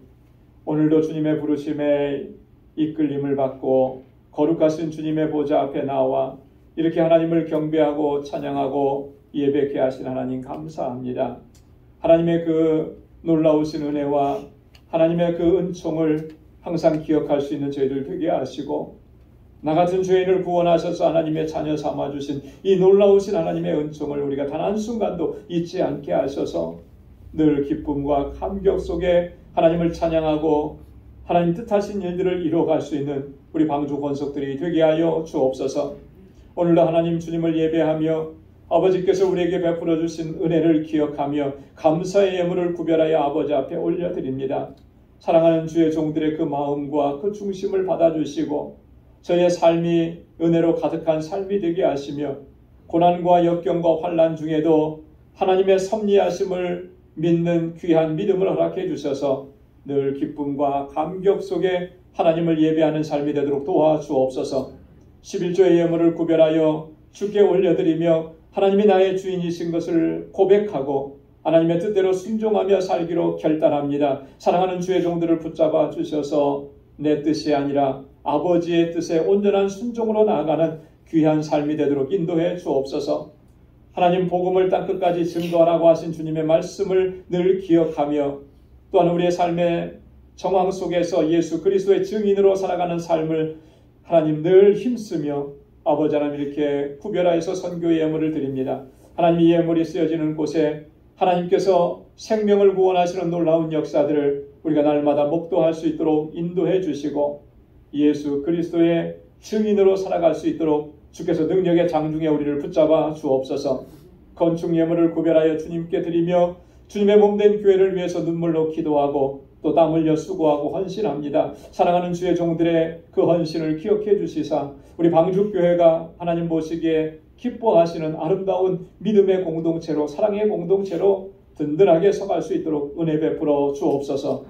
오늘도 주님의 부르심에 이끌림을 받고 거룩하신 주님의 보좌 앞에 나와 이렇게 하나님을 경배하고 찬양하고 예배케 하신 하나님 감사합니다. 하나님의 그 놀라우신 은혜와 하나님의 그 은총을 항상 기억할 수 있는 저희들 되게 하시고, 나 같은 죄인을 구원하셔서 하나님의 자녀 삼아주신 이 놀라우신 하나님의 은총을 우리가 단 한순간도 잊지 않게 하셔서 늘 기쁨과 감격 속에 하나님을 찬양하고 하나님 뜻하신 일들을 이루어갈 수 있는 우리 방주 권속들이 되게 하여 주옵소서. 오늘도 하나님 주님을 예배하며 아버지께서 우리에게 베풀어 주신 은혜를 기억하며 감사의 예물을 구별하여 아버지 앞에 올려드립니다. 사랑하는 주의 종들의 그 마음과 그 중심을 받아주시고 저의 삶이 은혜로 가득한 삶이 되게 하시며 고난과 역경과 환난 중에도 하나님의 섭리하심을 믿는 귀한 믿음을 허락해 주셔서 늘 기쁨과 감격 속에 하나님을 예배하는 삶이 되도록 도와주옵소서. 11조의 예물을 구별하여 주께 올려드리며 하나님이 나의 주인이신 것을 고백하고 하나님의 뜻대로 순종하며 살기로 결단합니다. 사랑하는 주의 종들을 붙잡아 주셔서 내 뜻이 아니라 아버지의 뜻에 온전한 순종으로 나아가는 귀한 삶이 되도록 인도해 주옵소서. 하나님 복음을 땅끝까지 증거하라고 하신 주님의 말씀을 늘 기억하며 또한 우리의 삶의 정황 속에서 예수 그리스도의 증인으로 살아가는 삶을 하나님 늘 힘쓰며 아버지 하나님 이렇게 구별하여서 선교의 예물을 드립니다. 하나님 이 예물이 쓰여지는 곳에 하나님께서 생명을 구원하시는 놀라운 역사들을 우리가 날마다 목도할 수 있도록 인도해 주시고 예수 그리스도의 증인으로 살아갈 수 있도록 주께서 능력의 장중에 우리를 붙잡아 주옵소서. 건축 예물을 구별하여 주님께 드리며 주님의 몸된 교회를 위해서 눈물로 기도하고 또 땀 흘려 수고하고 헌신합니다. 사랑하는 주의 종들의 그 헌신을 기억해 주시사 우리 방주교회가 하나님 보시기에 기뻐하시는 아름다운 믿음의 공동체로 사랑의 공동체로 든든하게 서갈 수 있도록 은혜 베풀어 주옵소서.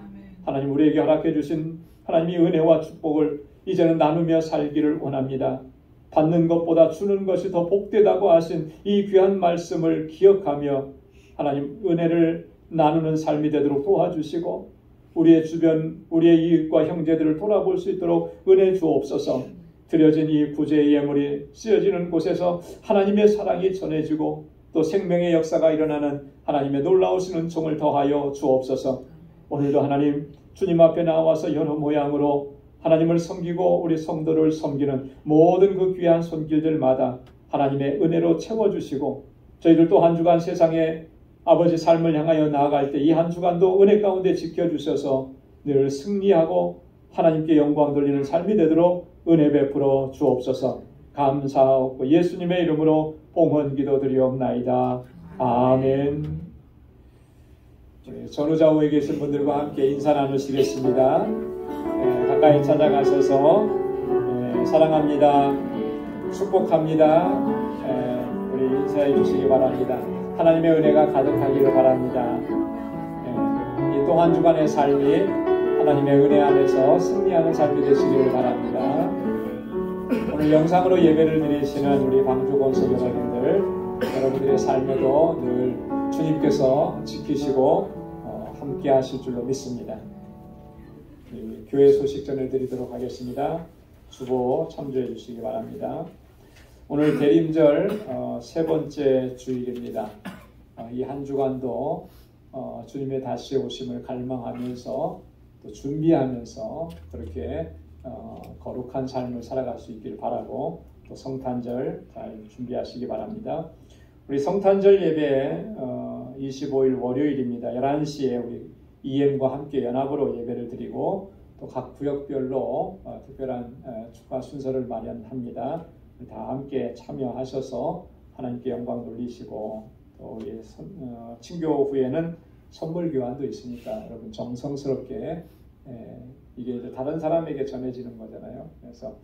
하나님 우리에게 허락해 주신 하나님의 은혜와 축복을 이제는 나누며 살기를 원합니다. 받는 것보다 주는 것이 더 복되다고 하신 이 귀한 말씀을 기억하며 하나님 은혜를 나누는 삶이 되도록 도와주시고 우리의 주변 우리의 이웃과 형제들을 돌아볼 수 있도록 은혜 주옵소서. 드려진 이 구제의 예물이 쓰여지는 곳에서 하나님의 사랑이 전해지고 또 생명의 역사가 일어나는 하나님의 놀라우신 은총을 더하여 주옵소서. 오늘도 하나님 주님 앞에 나와서 여러 모양으로 하나님을 섬기고 우리 성도를 섬기는 모든 그 귀한 손길들마다 하나님의 은혜로 채워주시고 저희들 또 한 주간 세상에 아버지 삶을 향하여 나아갈 때 이 한 주간도 은혜 가운데 지켜주셔서 늘 승리하고 하나님께 영광 돌리는 삶이 되도록 은혜 베풀어 주옵소서. 감사하고 예수님의 이름으로 봉헌 기도드리옵나이다. 아멘. 전후좌우에 계신 분들과 함께 인사 나누시겠습니다. 가까이 찾아가셔서 사랑합니다, 축복합니다, 우리 인사해 주시기 바랍니다. 하나님의 은혜가 가득하기를 바랍니다. 이 또 한 주간의 삶이 하나님의 은혜 안에서 승리하는 삶이 되시기를 바랍니다. 오늘 영상으로 예배를 드리시는 우리 방주권속 여러분들, 여러분들의 삶에도 늘 주님께서 지키시고 함께 하실 줄로 믿습니다. 교회 소식 전해드리도록 하겠습니다. 주보 참조해 주시기 바랍니다. 오늘 대림절 세 번째 주일입니다. 이 한 주간도 주님의 다시 오심을 갈망하면서 또 준비하면서 그렇게 거룩한 삶을 살아갈 수 있길 바라고 또 성탄절 잘 준비하시기 바랍니다. 우리 성탄절 예배 25일 월요일입니다. 11시에 우리 EM과 함께 연합으로 예배를 드리고 또 각 구역별로 특별한 축하 순서를 마련합니다. 다 함께 참여하셔서 하나님께 영광 돌리시고 또 우리 친교 후에는 선물 교환도 있으니까 여러분 정성스럽게 이게 이제 다른 사람에게 전해지는 거잖아요. 그래서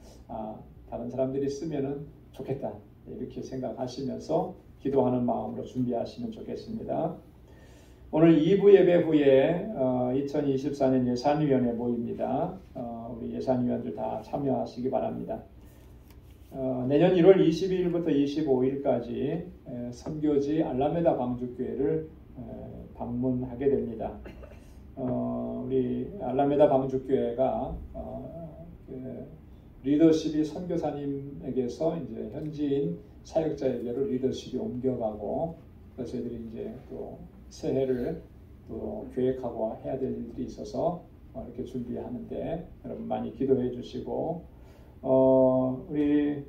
다른 사람들이 쓰면은 좋겠다 이렇게 생각하시면서 기도하는 마음으로 준비하시면 좋겠습니다. 오늘 2부 예배 후에 2024년 예산위원회 모입니다. 우리 예산위원들 다 참여하시기 바랍니다. 내년 1월 22일부터 25일까지 선교지 알라메다 방주교회를 방문하게 됩니다. 우리 알라메다 방주교회가 리더십이 선교사님에게서 이제 현지인 사역자에게로 리더십이 옮겨가고, 저희들이 이제 또 새해를 또 계획하고 해야 될 일들이 있어서 이렇게 준비하는데 여러분 많이 기도해 주시고, 우리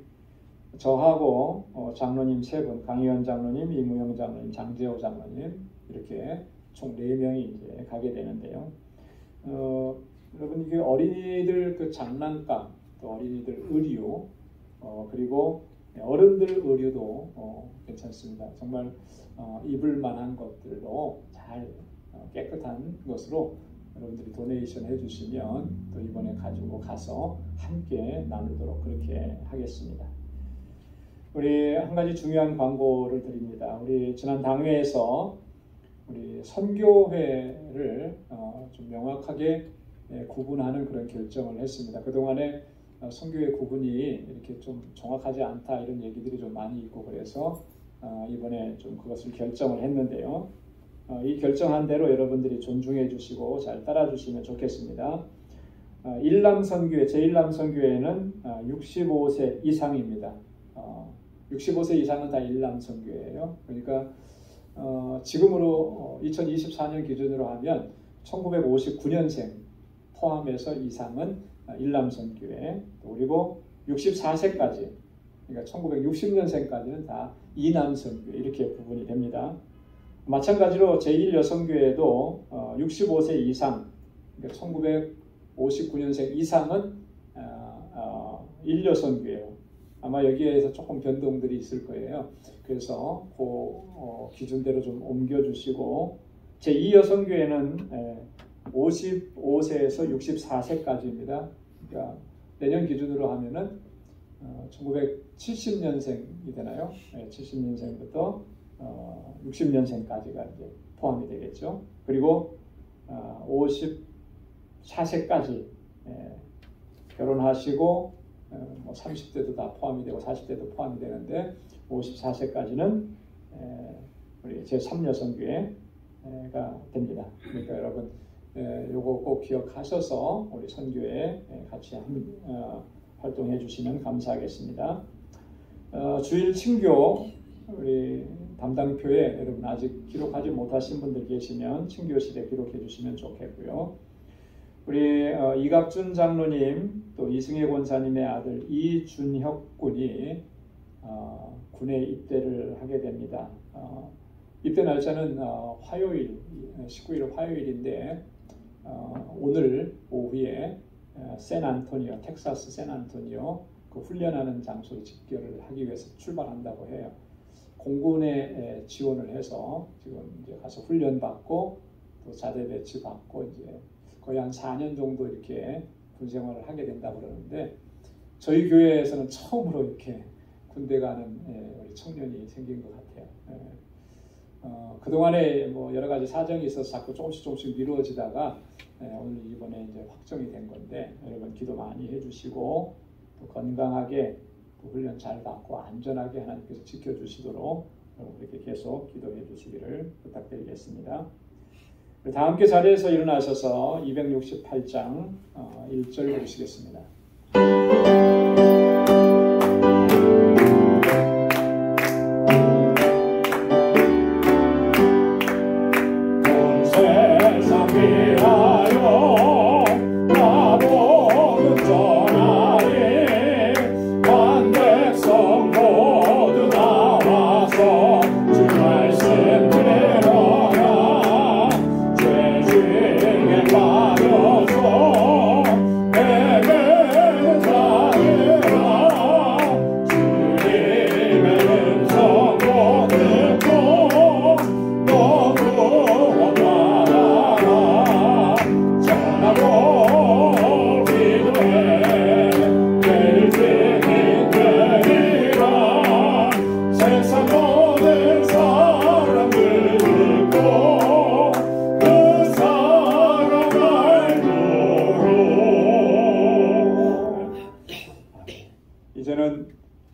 저하고 장로님 세 분, 강희원 장로님, 이무영 장로님, 장재호 장로님 이렇게 총 4명이 이제 가게 되는데요. 여러분 이게 어린이들 그 장난감, 또 어린이들 의류, 그리고 어른들 의류도 괜찮습니다. 정말 입을 만한 것들로 잘 깨끗한 것으로 여러분들이 도네이션 해주시면 또 이번에 가지고 가서 함께 나누도록 그렇게 하겠습니다. 우리 한 가지 중요한 광고를 드립니다. 우리 지난 당회에서 우리 선교회를 좀 명확하게 구분하는 그런 결정을 했습니다. 그동안에 선교회 구분이 이렇게 좀 정확하지 않다 이런 얘기들이 좀 많이 있고, 그래서 이번에 좀 그것을 결정을 했는데요. 이 결정한 대로 여러분들이 존중해 주시고 잘 따라 주시면 좋겠습니다. 일남선교회, 제1남선교회는 65세 이상입니다. 65세 이상은 다 일남선교회예요. 그러니까 지금으로 2024년 기준으로 하면 1959년생 포함해서 이상은 일남선교회, 그리고 64세까지, 그러니까 1960년생까지는 다 이남선교회 이렇게 구분이 됩니다. 마찬가지로 제1여성교회도 65세 이상, 그러니까 1959년생 이상은 1여성교회예요. 아마 여기에서 조금 변동들이 있을 거예요. 그래서 그 기준대로 좀 옮겨주시고, 제2여성교회는 55세에서 64세까지입니다. 그러니까 내년 기준으로 하면은 1970년생이 되나요? 70년생부터 60년생까지가 이제 포함이 되겠죠. 그리고 54세까지 결혼하시고 뭐 30대도 다 포함이 되고 40대도 포함이 되는데 54세까지는 우리 제3여성교회가 됩니다. 그러니까 여러분 요거 꼭 기억하셔서 우리 선교에 같이 활동해 주시면 감사하겠습니다. 주일 친교 우리 담당표에 여러분 아직 기록하지 못하신 분들 계시면 친교실에 기록해 주시면 좋겠고요. 우리 이갑준 장로님 또 이승혜 권사님의 아들 이준혁 군이 군에 입대를 하게 됩니다. 입대 날짜는 화요일 19일 화요일인데 오늘 오후에 샌안토니오, 텍사스 샌안토니오 그 훈련하는 장소로 집결을 하기 위해서 출발한다고 해요. 공군에 지원을 해서 지금 이제 가서 훈련 받고 또 자대 배치 받고 이제 거의 한 4년 정도 이렇게 군 생활을 하게 된다고 그러는데, 저희 교회에서는 처음으로 이렇게 군대 가는 우리 청년이 생긴 것 같아요. 그동안에 뭐 여러 가지 사정이 있어서 자꾸 조금씩 미루어지다가 오늘 이번에 이제 확정이 된 건데, 여러분 기도 많이 해주시고 또 건강하게 또 훈련 잘 받고 안전하게 하나님께서 지켜주시도록 이렇게 계속 기도해 주시기를 부탁드리겠습니다. 다 함께 자리에서 일어나셔서 268장 1절 보시겠습니다. 이제는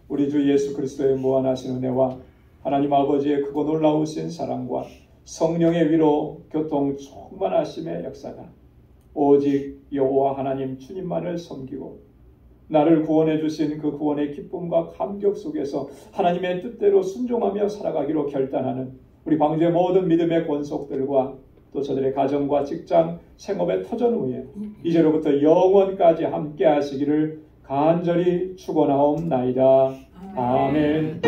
우리 주 예수 그리스도의 무한하신 은혜와 하나님 아버지의 크고 놀라우신 사랑과 성령의 위로 교통 충만하심의 역사가 오직 여호와 하나님 주님만을 섬기고 나를 구원해 주신 그 구원의 기쁨과 감격 속에서 하나님의 뜻대로 순종하며 살아가기로 결단하는 우리 광주의 모든 믿음의 권속들과 또 저들의 가정과 직장, 생업의 터전 위에 이제로부터 영원까지 함께 하시기를 간절히 축원하옵나이다. 아멘.